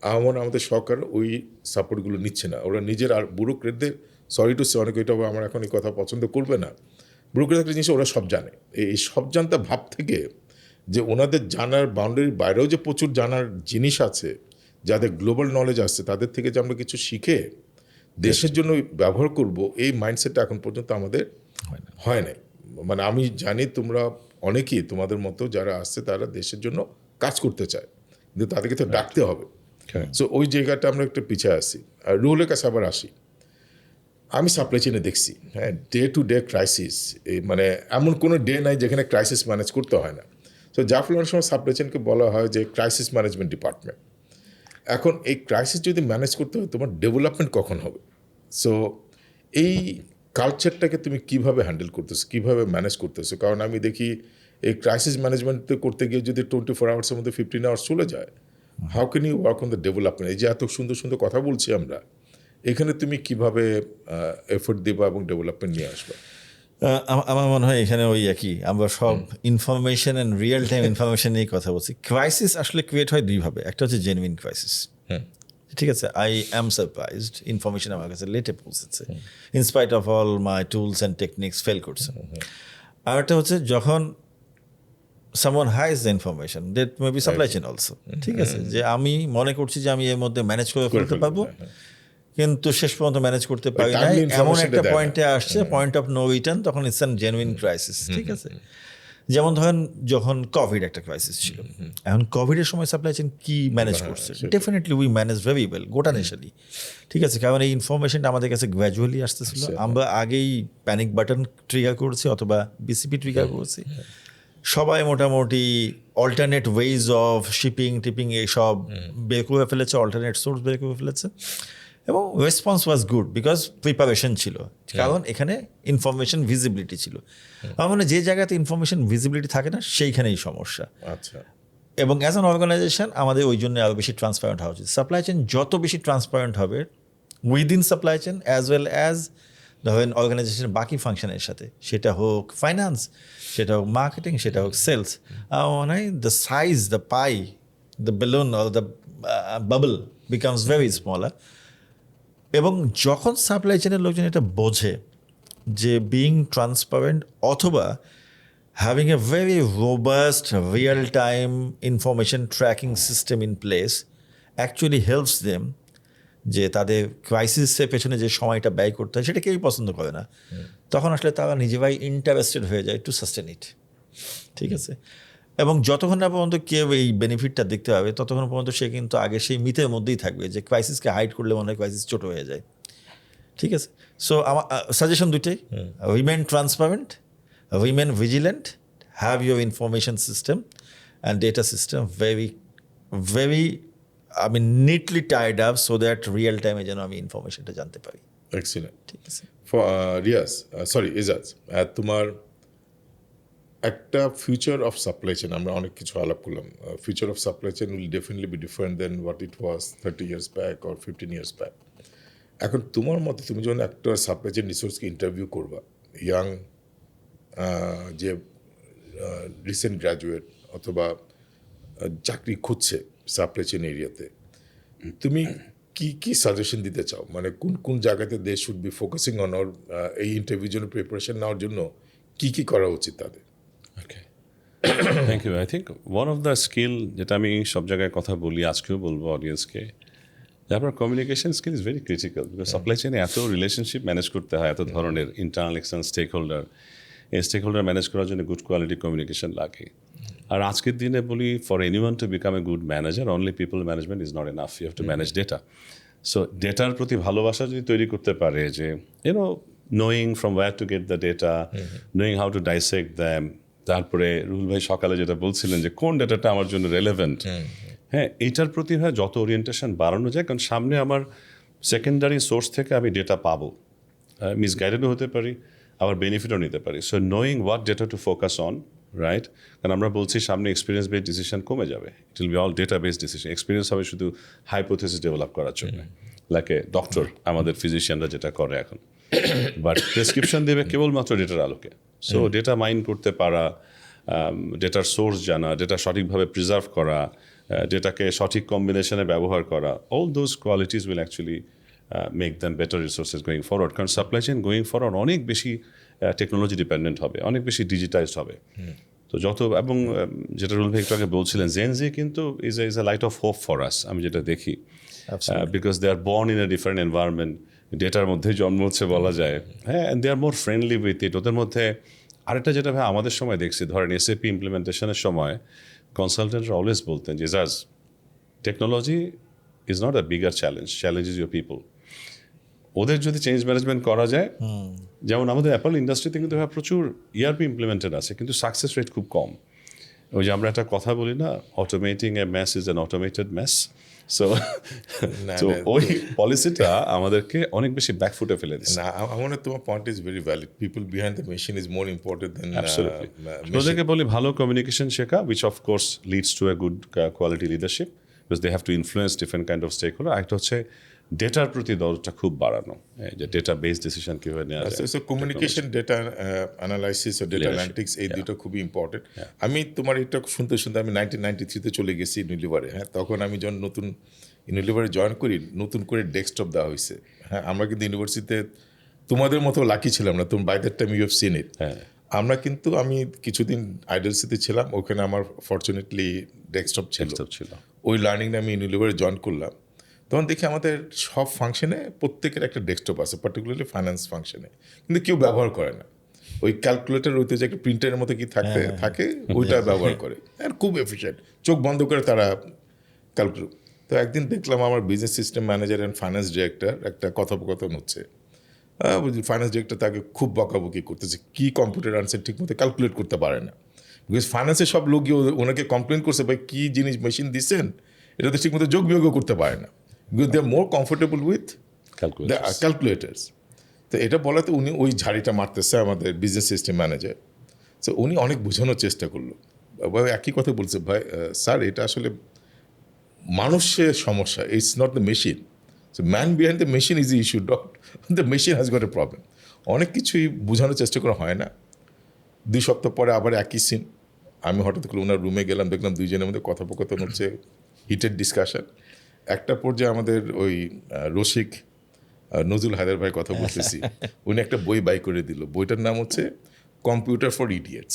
আমার মনে হয় আমাদের সরকার ওই সাপোর্টগুলো নিচ্ছে না। ওরা নিজের আর ব্যুরোক্রেটদের, সরি টু সে, অনেক এটা আমার এখন এই কথা পছন্দ করবে না, ব্যুরোক্রেট একটা জিনিস ওরা সব জানে। এই সব জানতা ভাব থেকে যে ওনাদের জানার বাউন্ডারির বাইরেও যে প্রচুর জানার জিনিস আছে, যাদের গ্লোবাল নলেজ আসছে, তাদের থেকে যে আমরা কিছু শিখে দেশের জন্য ব্যবহার করব, এই মাইন্ডসেটটা এখন পর্যন্ত আমাদের হয় নাই। মানে আমি জানি তোমরা অনেকেই তোমাদের মতো যারা আসছে তারা দেশের জন্য কাজ করতে চায়, কিন্তু তাদেরকে তো ডাকতে হবে। সো ওই জায়গাটা আমরা একটু পিছিয়ে আসি। আর রুহুলের কাছে আবার আসি, আমি সাপ্লাই চেনে দেখছি, হ্যাঁ, ডে টু ডে ক্রাইসিস, মানে এমন কোনো ডে নাই যেখানে ক্রাইসিস ম্যানেজ করতে হয় না। তো যার ফলে অনেক সময় সাপ্লাই চেনকে বলা হয় যে ক্রাইসিস ম্যানেজমেন্ট ডিপার্টমেন্ট। এখন এই ক্রাইসিস যদি ম্যানেজ করতে হয়, তোমার ডেভেলপমেন্ট কখন হবে? সো এই কালচারটাকে তুমি কিভাবে হ্যান্ডেল করতেছো, কিভাবে ম্যানেজ করতেছো? কারণ আমি দেখি এই ক্রাইসিস ম্যানেজমেন্ট করতে গিয়ে যদি 24 আওয়ার্সের মধ্যে 15 আওয়ার্স চলে যায়, how can you work on the development? এই যে এত সুন্দর সুন্দর কথা বলছি আমরা, এখানে তুমি কিভাবে এফোর্ট দিবা এবং ডেভেলপমেন্ট নিয়ে আসবে? আমার মনে হয় এখানে ওই একই, আমরা সব information and real time information নিয়ে কথা বলছি। ক্রাইসিস আসলে ক্রিয়েট হয় দুইভাবে, একটা হচ্ছে জেনুইন ক্রাইসিস, ঠিক আছে, আই অ্যাম সারপ্রাইজড, ইনফরমেশন আমার কাছে লেটে পৌঁছেছে, in spite of all my tools and techniques fail করছে। আর একটা হচ্ছে যখন someone hides the information, that may be supply chain also, ঠিক আছে, যে আমি মনে করছি যে আমি এর মধ্যে ম্যানেজ করে ফেলতে পারবো, কিন্তু শেষ পর্যন্ত ম্যানেজ করতে পারি না, এমন একটা পয়েন্টে আসছে, পয়েন্ট অফ নো রিটার্ন, তখন ইটস অ্যান জেনুইন ক্রাইসিস, ঠিক আছে। যেমন ধরেন যখন কোভিড একটা ক্রাইসিস ছিল, এখন কোভিডের সময় সাপ্লাই চেইন কি ম্যানেজ করছে? Definitely we manage very well, গোটা নেশালি, ঠিক আছে, কারণ এই ইনফরমেশনটা আমাদের কাছে গ্র্যাজুয়ালি আসতেছিল। আমরা আগেই প্যানিক বাটন ট্রিগার করেছি অথবা বিসিপি ট্রিগার করেছি, সবাই মোটামুটি alternate ways of shipping tipping এইসব বের করে ফেলেছে, অল্টারনেট সোর্স বের করে ফেলেছে, এবং response was good because preparation ছিল, কারণ এখানে ইনফরমেশন ভিজিবিলিটি ছিল। আমার মানে যে জায়গাতে ইনফরমেশন ভিজিবিলিটি থাকে না সেইখানেই সমস্যা। আচ্ছা, এবং অ্যাজ অ্যান অর্গানাইজেশন আমাদের ওই জন্য আরও বেশি ট্রান্সপারেন্ট হওয়া উচিত। সাপ্লাই চেইন যত বেশি ট্রান্সপারেন্ট হবে within supply chain as well as ধরেন অর্গানাইজেশনের বাকি ফাংশনের সাথে, সেটা হোক ফাইন্যান্স, সেটা হোক মার্কেটিং, সেটা হোক সেলস, মানে the size, the pi, the balloon or the bubble becomes very smaller. এবং যখন সাপ্লাই চেনের লোকজন এটা বোঝে যে বিইং ট্রান্সপারেন্ট অথবা having a very robust real-time information tracking system in place actually helps them, যে তাদের ক্রাইসিসের পেছনে যে সময়টা ব্যয় করতে হয় সেটা কেউই পছন্দ করে না, তখন আসলে তারা নিজেরাই ইন্টারেস্টেড হয়ে যায় টু সাস্টেন ইট, ঠিক আছে। এবং যতক্ষণ না পর্যন্ত কেউ এই বেনিফিটটা দেখতে পাবে ততক্ষণ পর্যন্ত সে কিন্তু আগে সেই মিথের মধ্যেই থাকবে যে ক্রাইসিসকে হাইড করলে মনে হয় ক্রাইসিস ছোটো হয়ে যায়, ঠিক আছে। সো আমার সাজেশন দুইটাই, remain transparent, remain vigilant, have your information system and data system very neatly tied up so that real time যেন আমি ইনফরমেশনটা জানতে পারি। এক্সিলেন্ট। ঠিক আছে, রিয়াজ, সরি এজাজ, তোমার একটা ফিউচার অফ সাপ্লাই চেইন, আমরা অনেক কিছু আলাপ করলাম, future of supply chain will definitely be different than what it was 30 years back or 15 years back. এখন তোমার মতে তুমি যখন একটা সাপ্লাই চেইন রিসোর্সকে ইন্টারভিউ করবা, ইয়াং যে রিসেন্ট গ্র্যাজুয়েট অথবা চাকরি খুঁজছে সাপ্লাই চেইন এরিয়াতে, তুমি কি কি সাজেশন দিতে চাও? মানে কোন কোন জায়গাতে they should be focusing on, or এই ইন্টারভিউর জন্য প্রিপারেশন নেওয়ার জন্য কি কি করা উচিত তাদের? Okay, thank you. I think one of the skill, যেটা আমি সব জায়গায় কথা বলি, আজকেও বলবো অডিয়েন্সকে, যে আপনার communication skill is very critical. Because supply চেইনে এত রিলেশনশিপ ম্যানেজ করতে হয়, এত ধরনের ইন্টারনাল এক্সটার্নাল স্টেক হোল্ডার, এই স্টেক হোল্ডার ম্যানেজ করার জন্য গুড কোয়ালিটি কমিউনিকেশন লাগে। আর আজকের দিনে বলি, for anyone to become a good manager, only people management is not enough, you have to manage data. So ডেটার প্রতি ভালোবাসা যদি তৈরি করতে পারে, যে knowing from where to get the data, knowing how to dissect them, তারপরে রুহুল ভাই সকালে যেটা বলছিলেন যে কোন ডেটাটা আমার জন্য রেলেভেন্ট, হ্যাঁ, এইটার প্রতি যত ওরিয়েন্টেশন বাড়ানো যায়, কারণ সামনে আমার সেকেন্ডারি সোর্স থেকে আমি ডেটা পাবো, মিসগাইডেডও হতে পারি, আবার বেনিফিটও নিতে পারি। So knowing what data to focus on, right? কারণ আমরা বলছি সামনে এক্সপিরিয়েন্স বেসড ডিসিশন কমে যাবে, it will be all data based decision. Experience হবে শুধু হাইপোথেসিস ডেভেলপ করার জন্য, লাইক এ ডক্টর, আমাদের ফিজিশিয়ানরা যেটা করে এখন, বাট প্রেসক্রিপশন দেবে কেবলমাত্র ডেটার আলোকে। সো ডেটা মাইন্ড করতে পারা, ডেটার সোর্স জানা, ডেটা সঠিকভাবে প্রিজার্ভ করা, ডেটাকে সঠিক কম্বিনেশনে ব্যবহার করা, all those qualities will actually make them better resources going forward. কারণ সাপ্লাই চেইন গোয়িং ফরওয়ার্ড অনেক বেশি টেকনোলজি ডিপেন্ডেন্ট হবে, অনেক বেশি ডিজিটাইজড হবে। তো যত, এবং যেটা রুল ভাই একটু আগে বলছিলেন, জেনজি কিন্তু is a light of hope for us, আমি যেটা দেখি, because they are born in a different environment, ডেটার মধ্যে জন্ম হচ্ছে বলা যায়, হ্যাঁ, and they are more friendly with it. ওদের মধ্যে আরেকটা যেটা ভাই আমাদের সময় দেখছি, ধরেন এসএপি ইমপ্লিমেন্টেশনের সময় কনসালটেন্টরা অলওয়েজ বলতেন যে জাজ technology is not a bigger challenge, challenge is your people. ওদের যদি চেঞ্জ ম্যানেজমেন্ট করা যায়, যেমন আমাদের অ্যাপল ইন্ডাস্ট্রিতে কিন্তু প্রচুর ইআরপি ইমপ্লিমেন্টেড আছে, কিন্তু সাকসেস রেট খুব কম। ওই যে আমরা একটা কথা বলি না, automating a mess is an automated mess. So ওই পলিসিটা আমাদেরকে অনেক বেশি ব্যাকফুটে ফেলে দিচ্ছে। না, আমার তোমার point is very valid. People behind the machine is more important than ওদেরকে বলি ভালো কমিউনিকেশন শেখা, which of course leads to a good quality leadership, because they have to influence different kind of stakeholder. একটা হচ্ছে ডেটার প্রতি দরদটা খুব বাড়ানো, যে ডেটা বেসড ডিসিশন কীভাবে নেওয়া যায়। সো কমিউনিকেশন, ডেটা অ্যানালাইসিস ও ডেটা অ্যানালিটিক্স, এই দুটো খুবই ইম্পর্টেন্ট। আমি তোমার এটা শুনতে শুনতে আমি 1993-তে চলে গেছি ইউনিলিভারে। হ্যাঁ, তখন আমি যখন নতুন ইউনিলিভারে জয়েন করি, নতুন করে ডেস্কটপ দেওয়া হয়েছে। হ্যাঁ, আমরা কিন্তু ইউনিভার্সিটিতে তোমাদের মতো লাকি ছিলাম না, তুমি by that time you have seen it. আমরা কিন্তু, আমি কিছুদিন আইডেলসিতে ছিলাম, ওখানে আমার ফর্চুনেটলি ডেস্কটপ ছিল। ওই লার্নিংটা আমি ইউনিলিভারে জয়েন করলাম, তখন দেখি আমাদের সব ফাংশনে প্রত্যেকের একটা ডেস্কটপ আছে, পার্টিকুলারলি ফাইন্যান্স ফাংশনে, কিন্তু কেউ ব্যবহার করে না। ওই ক্যালকুলেটর হইতে যে একটা প্রিন্টারের মতো কি থাকে ওইটা ব্যবহার করে, আর খুব এফিশিয়েন্ট, চোখ বন্ধ করে তারা ক্যালকুলেট। তো একদিন দেখলাম আমার business system manager and finance director একটা কথোপকথন হচ্ছে। ফাইন্যান্স ডিরেক্টর তাকে খুব বকাবকি করতেছে, কি কম্পিউটার আনসার ঠিক মতো ক্যালকুলেট করতে পারে না। বিকজ ফাইন্যান্সের সব লোকই ওনাকে কমপ্লেন করছে, ভাই কী জিনিস মেশিন দিচ্ছেন, এটা তো ঠিক মতো যোগ বিয়োগও করতে পারে না, because they are more comfortable with the calculators. তো এটা বলাতে উনি ওই ঝাড়িটা মারতেছে আমাদের বিজনেস সিস্টেম ম্যানেজার। সো উনি অনেক বোঝানোর চেষ্টা করলো, ভাই একই কথা বলছে, ভাই স্যার এটা আসলে মানুষের সমস্যা, it's not the machine. So man behind the machine is the issue, not the machine has got a problem. অনেক কিছুই বোঝানোর চেষ্টা করা হয় না। 2 সপ্তাহ পরে আবার একই সিন, আমি হঠাৎ করে ওনার রুমে গেলাম, দেখলাম দুইজনের মধ্যে কথোপকথন হচ্ছে, হিটেড ডিসকাশন। একটা পর্যায়ে আমাদের ওই রসিক নজরুল হায়দার ভাই কথা বলতেছি, উনি একটা বই বাই করে দিল, বইটার নাম হচ্ছে computer for idiots.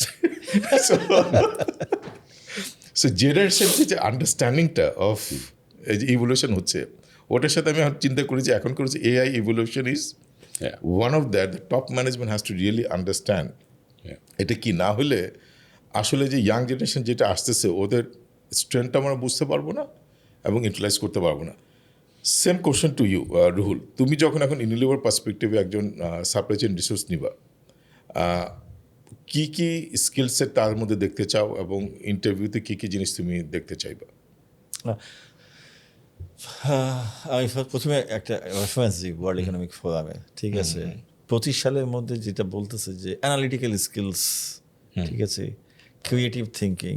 So generation যে আন্ডারস্ট্যান্ডিংটা অফ ইভলিউশন হচ্ছে, ওটার সাথে আমি চিন্তা করি যে এখন করেছি AI evolution is one of that. The top management has to really understand এটা কি, না হলে আসলে যে ইয়াং জেনারেশন যেটা আসতেছে ওদের স্ট্রেংথটা আমরা বুঝতে পারবো না এবং ইউটিলাইজ করতে পারবো না। Same question to you Ruhul, তুমি যখন এখন ইউনিলিভার পার্সপেক্টিভে একজন সাপ্লাই চেইন রিসোর্স নিবা, কী কী স্কিল সেট তার মধ্যে দেখতে চাও এবং ইন্টারভিউতে কী কী জিনিস তুমি দেখতে চাইবা? আমি প্রথমে একটা রেফারেন্স দিই ওয়ার্ল্ড ইকোনমিক ফোরামে, ঠিক আছে, 25 সালের মধ্যে যেটা বলতেছে যে অ্যানালিটিক্যাল স্কিলস, ঠিক আছে, ক্রিয়েটিভ থিঙ্কিং,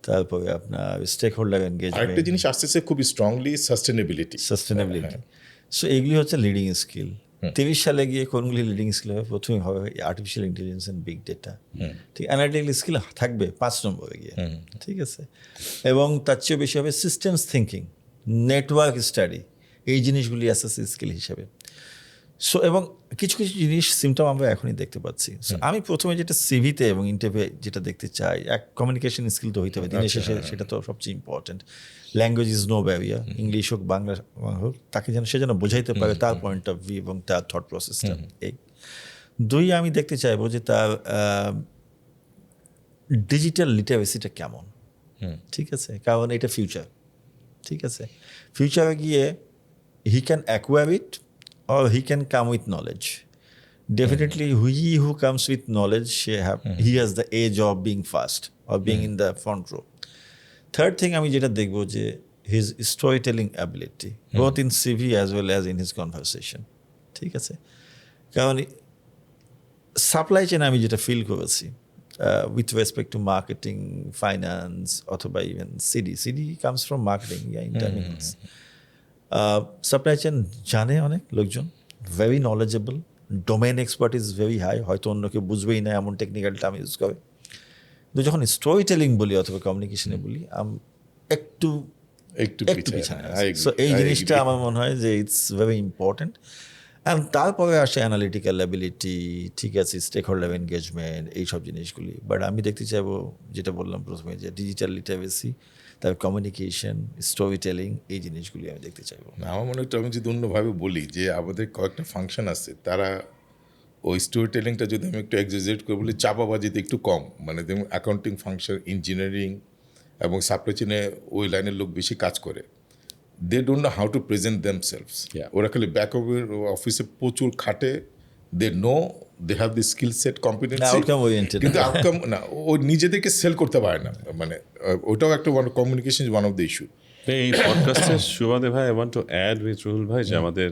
তারপরে আপনার স্টেক হোল্ডার এনগেজমেন্ট, আরেকটা জিনিস আসতেছে খুব স্ট্রংলি, সাস্টেনেবিলিটি। সো এগুলি হচ্ছে লিডিং স্কিল। 23 সালে গিয়ে কোনগুলি লিডিং স্কিল হবে? প্রথমে হবে artificial intelligence and big data, ঠিক, অ্যানালিটিক্যাল স্কিল থাকবে 5 নম্বরে গিয়ে, ঠিক আছে, এবং তার চেয়েও বেশি হবে সিস্টেমস থিঙ্কিং, নেটওয়ার্ক স্টাডি, এই জিনিসগুলি অ্যাসেসি স্কিল হিসেবে। সো এবং কিছু কিছু জিনিস সিমটম আমরা এখনই দেখতে পাচ্ছি। সো আমি প্রথমে যেটা সিভিতে এবং ইন্টারভিউ যেটা দেখতে চাই, এক কমিউনিকেশন স্কিল তো হইতে হবে দিনের শেষে, সেটা তো সবচেয়ে important. Language is no barrier, English হোক বাংলা হোক, তাকে যেন সে যেন বোঝাইতে পারে তার পয়েন্ট অফ ভিউ এবং তার থট প্রসেসটা। এই 2, আমি দেখতে চাইবো যে তার ডিজিটাল লিটারেসিটা কেমন, ঠিক আছে, কারণ এটা ফিউচার, ঠিক আছে। ফিউচারে গিয়ে he can acquire it or he can come with knowledge. Definitely, he who comes with knowledge, he has the edge of being fast or being in the front row. Third thing, আমি যেটা দেখবো যে his storytelling ability, both in CV as well as in his conversation, ঠিক আছে। কারণ supply chain আমি যেটা feel করেছি with respect to marketing, finance অথবা even CD comes from marketing intermittence. Supply chain জানে অনেক লোকজন, very knowledgeable, domain expert is very high, হয়তো অন্য কেউ বুঝবেই না এমন টেকনিক্যাল টার্ম ইউজ করে। কিন্তু যখন স্টোরি টেলিং বলি অথবা কমিউনিকেশনে বলি একটু পিছনে। সো এই জিনিসটা আমার মনে হয় যে ইটস ভেরি ইম্পর্টেন্ট। অ্যান্ড তারপরে আসে অ্যানালিটিক্যাল অ্যাবিলিটি, ঠিক আছে, স্টেক হোল্ডার এনগেজমেন্ট, এইসব জিনিসগুলি। বাট আমি দেখতে চাইবো যেটা বললাম প্রথমে, যে ডিজিটাল লিটারেসি, তার কমিউনিকেশন, স্টোরি টেলিং, এই জিনিসগুলি আমি দেখতে চাইবো। আমার মনে হয় আমি যদি অন্যভাবে বলি যে আমাদের কয়েকটা ফাংশন আছে, তারা ওই স্টোরি টেলিংটা যদি আমি একটু এক্সাজারেট করে বলি, চাপাবাজিতে একটু কম, মানে যেমন অ্যাকাউন্টিং ফাংশন, ইঞ্জিনিয়ারিং এবং সাপ্লাই চেনে ওই লাইনের লোক বেশি কাজ করে। They don't know how to present themselves. ওরা খালি ব্যাক অফিসে প্রচুর খাটে, they know they have the skill set, competency, কিন্তু আউটকাম না, ও নিজেদেরকে সেল করতে পারে না। মানে ওটাও একটা communication is one of the issue. এই পডকাস্টের সুবাদে ভাই I want to add with Ruhul ভাই যে আমাদের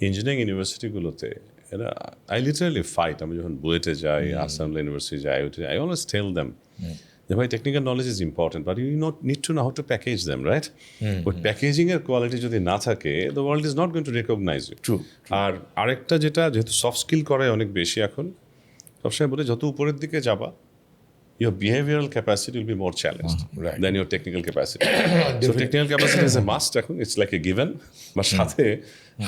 ইঞ্জিনিয়ারিং ইউনিভার্সিটিগুলোতে এরা আই লিটারালি ফাইট। আমি যখন বুয়েটে যাই, আসাম ইউনিভার্সিটি যাই, আই অলওয়েজ টেল দেম যে ভাই technical knowledge is important, but you not need to know how to package them, right? But প্যাকেজিংয়ের কোয়ালিটি যদি না থাকে, the world is not going to recognize you. True. আর আরেকটা যেটা, যেহেতু সফট স্কিল করায় অনেক বেশি এখন, সবসময় বলে যত উপরের দিকে যাবা, your behavioral capacity will be more challenged than your technical capacity. So technical capacity is a must. It's like a given. But সাথে,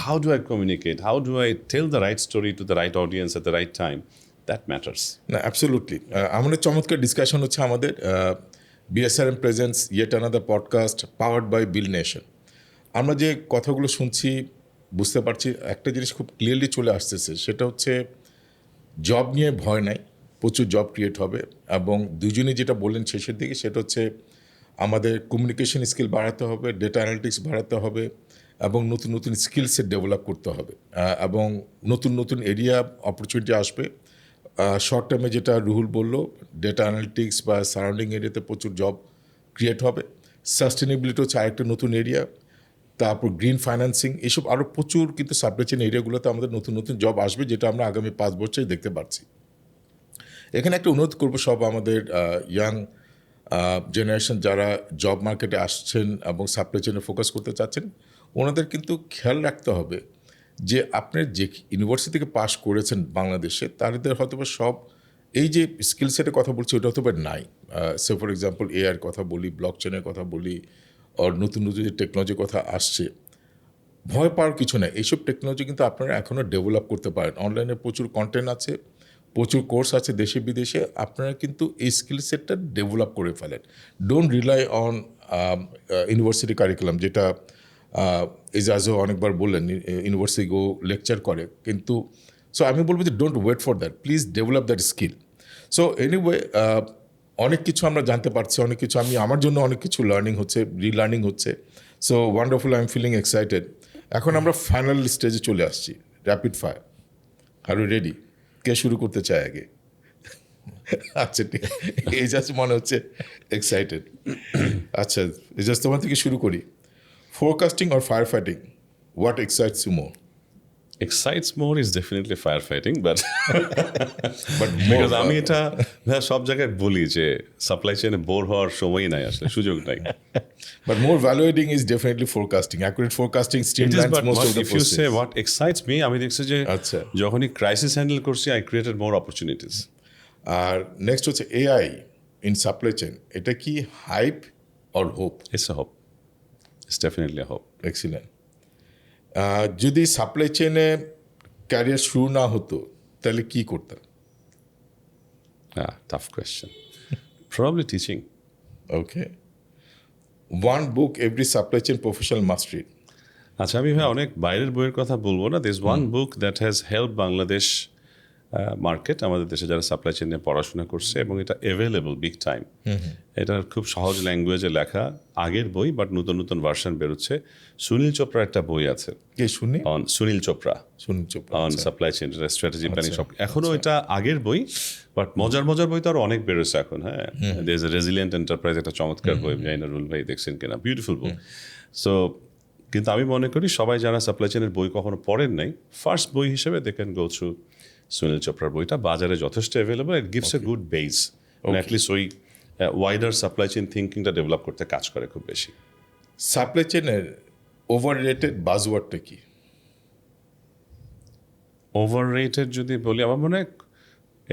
how do I communicate? How do I tell the right story to the right audience at the right time? That matters. না, absolutely. আমাদের চমৎকার discussion হচ্ছে আমাদের BSRM presents yet another podcast powered by BuildNation। আমরা যে কথাগুলো শুনছি বুঝতে পারছি একটা জিনিস খুব ক্লিয়ারলি চলে আসতেছে, সেটা হচ্ছে জব নিয়ে ভয় নাই, প্রচুর জব ক্রিয়েট হবে। এবং দুজনেই যেটা বললেন শেষের দিকে, সেটা হচ্ছে আমাদের কমিউনিকেশন স্কিল বাড়াতে হবে, ডেটা অ্যানালিটিক্স বাড়াতে হবে, এবং নতুন নতুন স্কিল সেট ডেভেলপ করতে হবে, এবং নতুন নতুন এরিয়া অপরচুনিটি আসবে। শর্ট টার্মে যেটা রুহুল বলল, ডেটা অ্যানালিটিক্স বা সারাউন্ডিং এরিয়াতে প্রচুর জব ক্রিয়েট হবে। সাস্টেনেবিলিটি হচ্ছে আরেকটা নতুন এরিয়া, তারপর গ্রিন ফাইন্যান্সিং, এসব আরও প্রচুর কিন্তু সাপ্লাই চেইন এরিয়াগুলোতে আমাদের নতুন নতুন জব আসবে, যেটা আমরা আগামী 5 বছরে দেখতে পাচ্ছি। এখানে একটা অনুরোধ করবো সব আমাদের ইয়াং জেনারেশন যারা জব মার্কেটে আসছেন এবং সাপ্লাই চেইনে ফোকাস করতে চাচ্ছেন, ওনাদের কিন্তু খেয়াল রাখতে হবে যে আপনি যে ইউনিভার্সিটি থেকে পাস করেছেন বাংলাদেশে, তাদের হয়তো বা সব এই যে স্কিল সেটের কথা বলছি ওটা হয়তো বা নাই। সে ফর এক্সাম্পল এআইয়ের কথা বলি, ব্লক চেনের কথা বলি, আর নতুন নতুন যে টেকনোলজির কথা আসছে, ভয় পাওয়ার কিছু নেই। এইসব টেকনোলজি কিন্তু আপনারা এখনও ডেভেলপ করতে পারেন। অনলাইনে প্রচুর কন্টেন্ট আছে, প্রচুর কোর্স আছে দেশে বিদেশে, আপনারা কিন্তু এই স্কিল সেটটা ডেভেলপ করে ফেলেন। Don't rely on university curriculum, যেটা এজাজও অনেকবার বললেন, ইউনিভার্সিটি গো লেকচার করে, কিন্তু সো আমি বলবো যে don't wait for that, please develop that skill. So anyway, অনেক কিছু আমরা জানতে পারছি, অনেক কিছু আমার জন্য অনেক কিছু লার্নিং হচ্ছে, রিলার্নিং হচ্ছে। So wonderful, I am feeling excited. এখন আমরা ফাইনাল স্টেজে চলে আসছি, rapid fire. Are you ready? কে শুরু করতে চায় আগে? আচ্ছা, ঠিক, এজাজ মনে হচ্ছে এক্সাইটেড। আচ্ছা এজাজ, তোমার থেকে শুরু করি। Forecasting or fire fighting, what excites you more? Excites more is definitely firefighting, but because আমি এটা সব জায়গায় বলি যে সাপ্লাই চেইনে বোর হওয়ার সময়ই নাই, আসলে সুযোগ নাই। But more valuating is definitely forecasting. Accurate forecasting streamlines most of the if you process. say what excites me, আমি দেখছি যে আচ্ছা, যখনই ক্রাইসিস হ্যান্ডেল করছি, I created more opportunities. আর নেক্সট হচ্ছে AI in supply chain. এটা কি hype or hope? It's a hope. It's definitely a hope. Excellent. যদি সাপ্লাই চেইনে ক্যারিয়ার শুরু না হতো তাহলে কি করতাম? Tough question. Probably teaching. Okay. One book every supply chain professional must read. আচ্ছা, আমি ভাই অনেক বাইরের বইয়ের কথা বলবো না। There's one book that has helped Bangladesh market, আমাদের দেশে যারা সাপ্লাই চেইন নিয়ে পড়াশোনা করছে, এবং এটা অ্যাভেলেবল বিগ টাইম। এটা খুব সহজ ল্যাঙ্গুয়েজে লেখা, আগের বই, বাট নতুন নতুন ভার্সন বেরোচ্ছে। সুনীল চোপড়ার একটা বই আছে, কে শুনি? সুনীল চোপড়া অন আচ্ছা। সাপ্লাই চেইন, স্ট্র্যাটেজি প্ল্যানিং, সব। এখনও এটা আগের বই, বাট মজার মজার বই তো আরো অনেক বেরোচ্ছে এখন। হ্যাঁ, there is a resilient enterprise, একটা চমৎকার বই, জানি না রুল ভাই দেখছেন কিনা, বিউটিফুল বুক। সো কিন্তু আমি মনে করি সবাই যারা সাপ্লাই চেনের বই কখনো পড়েন নাই, ফার্স্ট বই হিসেবে they can go through Sunil চোপড়ার বইটা। বাজারে যথেষ্ট available, it gives a good base, at least ওই ওয়াইডার সাপ্লাই চেইন থিঙ্কিংটা ডেভেলপ করতে কাজ করে খুব বেশি। সাপ্লাই চেনের ওভার রেটেড বাজওয়ার্ডটা কি? ওভার রেটেড যদি বলি, আমার মনে হয়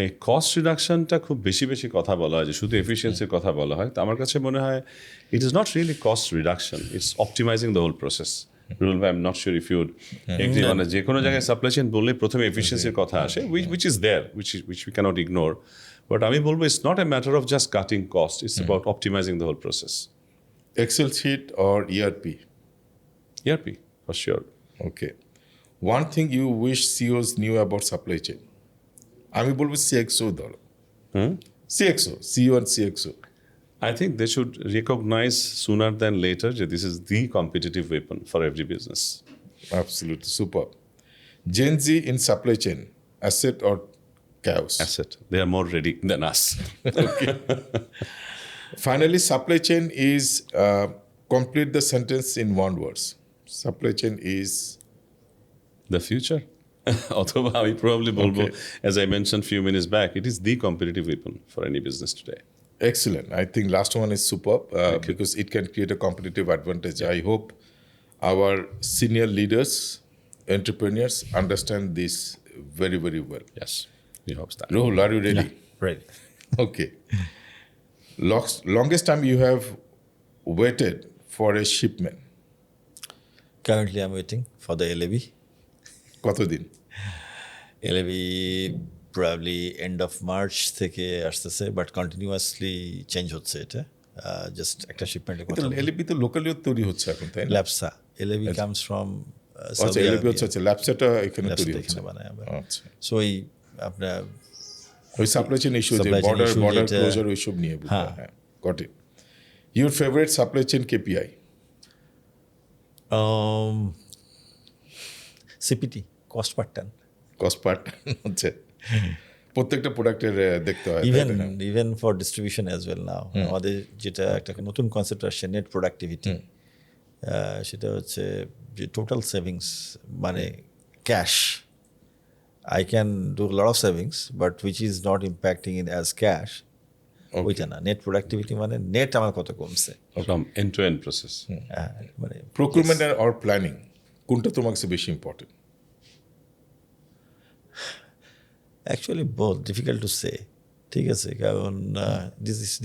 এই কস্ট রিডাকশনটা খুব বেশি বেশি কথা বলা হয়, যে শুধু এফিসিয়েন্সির কথা বলা হয়। তো আমার কাছে মনে হয় it is not really cost reduction, it's optimizing the whole process. Ruhul ভাই, I am not sure if you'd agree. মানে যে কোনো জায়গায় সাপ্লাই চেইন বললে প্রথমে এফিসিয়েন্সির কথা আসে, which is there, which we cannot ignore. But আমি বলবো it's not a matter of just cutting cost, it's about optimizing the whole process. Excel sheet or ERP? ERP for sure. Okay, one thing you wish CEOs knew about supply chain? আমি বলবো CXO ধরো, CXO, CEO and CXO. I think they should recognize sooner than later that this is the competitive weapon for every business. Absolutely, superb. Gen Z in supply chain, asset or chaos? Asset. They are more ready than us. Finally, supply chain is, complete the sentence in one word. Supply chain is The future. অথবা আমি probably বলবো, as I mentioned few minutes back, it is the competitive weapon for any business today. excellent. I think last one is superb because it can create a competitive advantage. I hope our senior leaders, entrepreneurs understand this very, very well. Yes, we hope that. Ruhul, are you ready? Ready. Okay. Longest time you have waited for a shipment? Currently, I'm waiting for the LAB. কতদিন? LAB probably end of March থেকে আসতেছে, but continuously change হচ্ছে এটা। Just একটা শিপমেন্টের কথা। LAP তো লোকালিও তৈরি হচ্ছে এখন, তাই না? ল্যাপসা, LAB কামস ফ্রম আচ্ছা, এলএপি হচ্ছে ল্যাপসাটা এখানে তৈরি হচ্ছে। এখানে বানায় আমরা। আচ্ছা, সো এই আপনার ওই সাপ্লাই চেইন ইস্যু, যে Supply chain issue বর্ডার যেটা- ক্লোজার ওইসব নিয়ে। হ্যাঁ, got it. Your favourite supply chain KPI? CPT, cost per টান। কস্ট পার্ট হচ্ছে প্রত্যেকটা প্রোডাক্টের দেখতে হয়, even for distribution as well now. আমাদের যেটা একটা নতুন কনসেপ্ট আসছে, নেট প্রোডাক্টিভিটি, সেটা হচ্ছে যে টোটাল সেভিংস, মানে cash I can do lot of savings but which is not impacting in as cash, ওইটা না। নেট প্রোডাক্টিভিটি মানে নেট আমার কত কমছে, From end to end process. মানে প্রকিউরমেন্ট অর প্ল্যানিং, কোনটা তোমার কাছে বেশি important? Actually both, difficult to say. ঠিক আছে, কারণ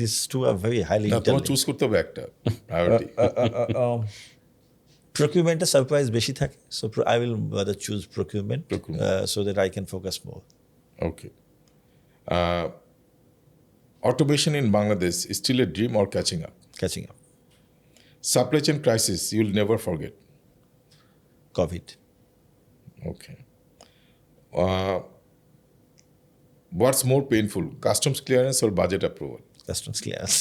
this two are very highly না, তোমার চুজ করতে হবে একটা প্রায়োরিটি। প্রকিউরমেন্টে সারপ্রাইজ বেশি থাকে, so I will rather choose procurement so that I can focus more. Okay, automation in Bangladesh is still a dream or catching up? Catching up. Supply chain crisis you'll never forget? COVID. Okay. What's more painful, customs clearance or budget approval? Customs clearance.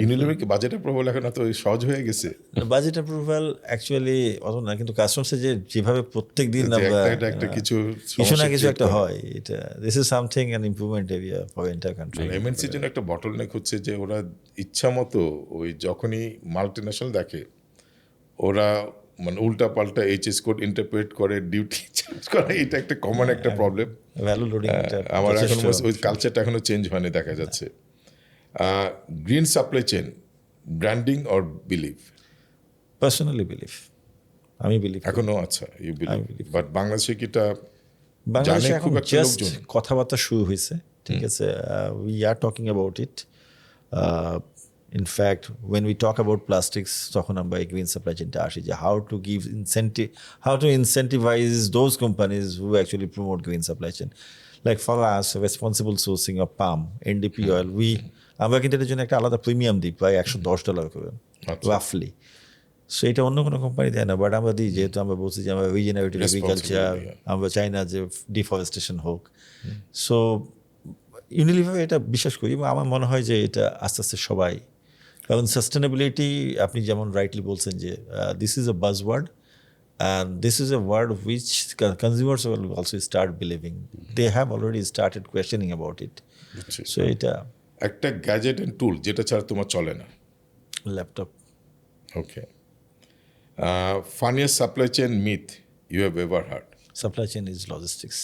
Unilever কি budget approval এখন এত সহজ হয়ে গেছে? Budget approval actually অত না, কিন্তু কাস্টমসে যেভাবে প্রত্যেক দিন আমরা একটা কিছু কিছু না কিছু একটা হয়, এটা this is something an improvement area for entire country. এমএনসির জন্য একটা বটলনেক হচ্ছে যে ওরা ইচ্ছা মতো ওই যখনই মাল্টিন্যাশনাল দেখে ওরা মানে উল্টা পাল্টা এইচএস কোড ইন্টারপ্রেট করে, ডিউটি চেঞ্জ করে, এটা একটা কমন একটা প্রবলেম। ভ্যালু লোডিং আমার এখন ওই কালচারটা এখনো চেঞ্জ হয়নি দেখা যাচ্ছে। Green supply chain, branding or believe? Personally believe, আমি বিলিভ এখনো আচ্ছা, ইউ বিলিভ, বাট বাংলাদেশে কি এটা বাংলাদেশে জানে এখন খুব একটা জাস্ট লোকজন? কথাবার্তা শুরু হয়েছে, ঠিক আছে। We are talking about it. In fact when we talk about plastics, তখন আমরা এই গ্রিন সাপ্লাই চেইনটা আসি, যে how to give incentive, how to incentivise those companies who actually promote green supply chain. Like for us, responsible sourcing of palm, NDP oil, আমরা কিন্তু এটার জন্য একটা আলাদা প্রিমিয়াম দিই, প্রায় $110 করে রাফলি। সো এটা অন্য কোনো কোম্পানি দেয় না, বাট আমরা দিই, যেহেতু আমরা বলছি যে আমরা রিজেনারেটিভ এগ্রিকালচার, আমরা চাই না যে ডিফরেস্টেশন হোক। সো ইউনিলিভার এটা বিশ্বাস করি, এবং আমার মনে হয় যে এটা আস্তে আস্তে সবাই, কারণ সাস্টেনেবিলিটি আপনি যেমন রাইটলি বলছেন যে this is a buzzword and this is a word which consumers will also start believing, they have already started questioning about it. So এটা একটা গ্যাজেট অ্যান্ড টুল যেটা ছাড়া তোমার চলে না? Laptop. Okay, Funniest supply chain myth you have ever heard? Supply chain is logistics.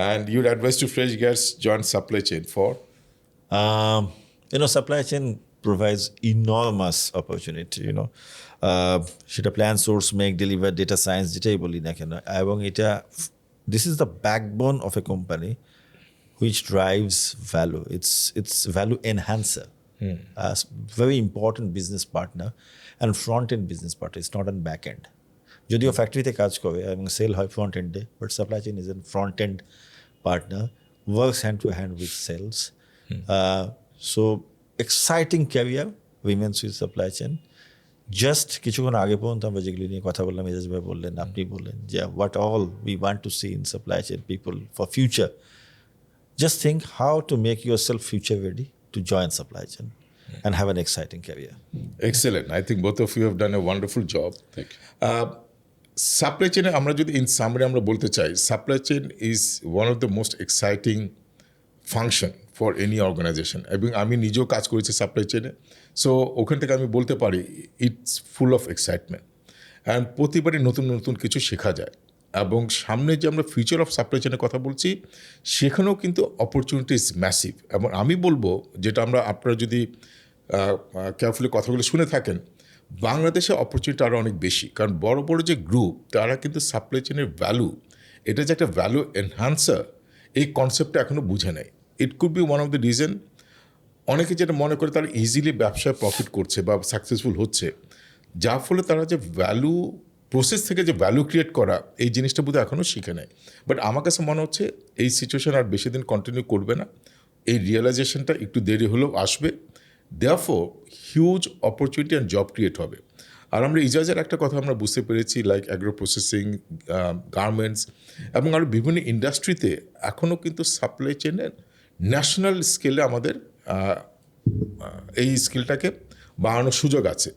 And you'd advise to fresh grads join supply chain for? Supply chain provides enormous opportunity, সেটা plan source make deliver data science যেটাই বলি না কেন, এবং এটা this is the backbone of a company which drives value. It's value enhancer. Very important business partner and front-end business partner. It's not on back-end. যদিও ফ্যাক্টরিতে কাজ করে এবং সেল হয় ফ্রন্ট এন্ডে, but supply chain is an front end partner, works hand-to-hand with sales. So exciting career remains with supply chain. Just কিছুক্ষণ আগে পর্যন্ত আমরা যেগুলি নিয়ে কথা বললাম, এজাজ ভাই বললেন, আপনি বললেন যে what all we want to see in supply chain people for future. Just think how to make yourself future ready to join supply chain and have an exciting career. Excellent. I think both of you have done a wonderful job. Thank you. Supply চেনে আমরা যদি in summary আমরা বলতে চাই, supply chain is one of the most exciting function for any organisation, এবং আমি নিজেও কাজ করেছি সাপ্লাই চেনে। সো ওখান থেকে আমি বলতে পারি it's full of excitement, and প্রতিবারই নতুন নতুন কিছু শেখা যায়। এবং সামনে যে আমরা ফিউচার অফ সাপ্লাই চেনের কথা বলছি, সেখানেও কিন্তু অপরচুনিটিস ম্যাসিভ। এবং আমি বলবো যেটা আপনারা যদি কেয়ারফুলি কথাগুলো শুনে থাকেন, বাংলাদেশে অপরচুনিটি আরও অনেক বেশি, কারণ বড় বড় যে গ্রুপ তারা কিন্তু সাপ্লাই চেনের ভ্যালু, এটা যে একটা ভ্যালু এনহান্সার, এই কনসেপ্টটা এখনও বুঝে নেয়। It could be one of the reason অনেকে যেটা মনে করে তারা ইজিলি ব্যবসায় প্রফিট করছে বা সাকসেসফুল হচ্ছে, যার ফলে তারা যে ভ্যালু প্রসেস থেকে যে ভ্যালু ক্রিয়েট করা, এই জিনিসটা বোধহয় এখনও শিখে নেয়। বাট আমার কাছে মনে হচ্ছে এই সিচুয়েশন আর বেশি দিন কন্টিনিউ করবে না, এই রিয়েলাইজেশনটা একটু দেরি হলেও আসবে। Therefore huge opportunity and job create হবে। আর আমরা ইজাজের একটা কথা আমরা বুঝতে পেরেছি, লাইক অ্যাগ্রো প্রসেসিং, গার্মেন্টস এবং আরও বিভিন্ন ইন্ডাস্ট্রিতে এখনও কিন্তু সাপ্লাই চেনের ন্যাশনাল স্কেলে আমাদের এই স্কিলটাকে বাড়ানোর সুযোগ আছে।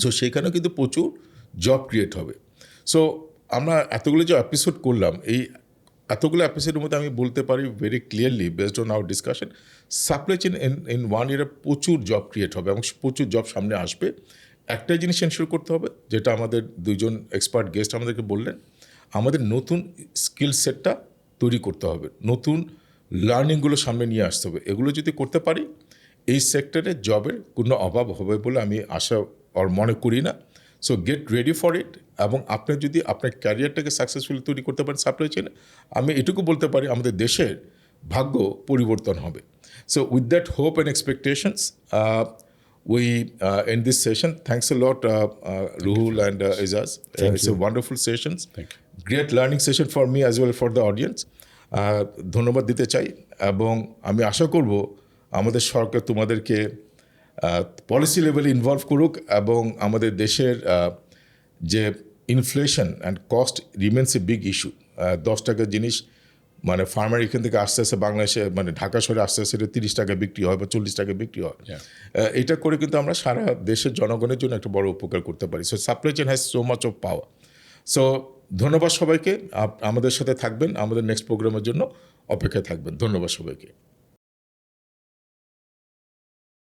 সো সেইখানেও কিন্তু প্রচুর জব ক্রিয়েট হবে। সো আমরা এতগুলো যে এপিসোড করলাম, এই এতগুলো এপিসোডের মধ্যে আমি বলতে পারি very clearly based on our discussion, supply chain in 1 ইয়ারে প্রচুর জব ক্রিয়েট হবে এবং প্রচুর জব সামনে আসবে। একটাই জিনিস এনশিওর করতে হবে, যেটা আমাদের দুইজন এক্সপার্ট গেস্ট আমাদেরকে বললেন, আমাদের নতুন স্কিল সেটটা তৈরি করতে হবে, নতুন লার্নিংগুলো সামনে নিয়ে আসতে হবে। এগুলো যদি করতে পারি, এই সেক্টরে জবের কোনো অভাব হবে বলে আমি আশা আর মনে করি না। So get ready for it, এবং আপনি যদি আপনার ক্যারিয়ারটাকে সাকসেসফুলি তৈরি করতে পারেন সাপ্লাই চেনে, আমি এটুকু বলতে পারি আমাদের দেশের ভাগ্য পরিবর্তন হবে। So with that hope and expectations we end this session. Thanks a lot, Ruhul and Ejaz. It's a wonderful session. Thank you. Great learning session for me as well for the audience. ধন্যবাদ দিতে চাই, এবং আমি আশা করব আমাদের সরকার তোমাদেরকে policy লেভেলে involve করুক, এবং আমাদের দেশের যে inflation and cost remains A big issue. 10 টাকার জিনিস মানে ফার্মার এখান থেকে আস্তে আস্তে বাংলাদেশে মানে ঢাকা শহরে আস্তে আস্তে 30 টাকা বিক্রি হয় বা 40 টাকা বিক্রি হয়। এটা করে কিন্তু আমরা সারা দেশের জনগণের জন্য একটা বড় উপকার করতে পারি। So supply chain has so much of power. So ধন্যবাদ সবাইকে, আমাদের সাথে থাকবেন, আমাদের নেক্সট প্রোগ্রামের জন্য অপেক্ষায় থাকবেন। ধন্যবাদ সবাইকে।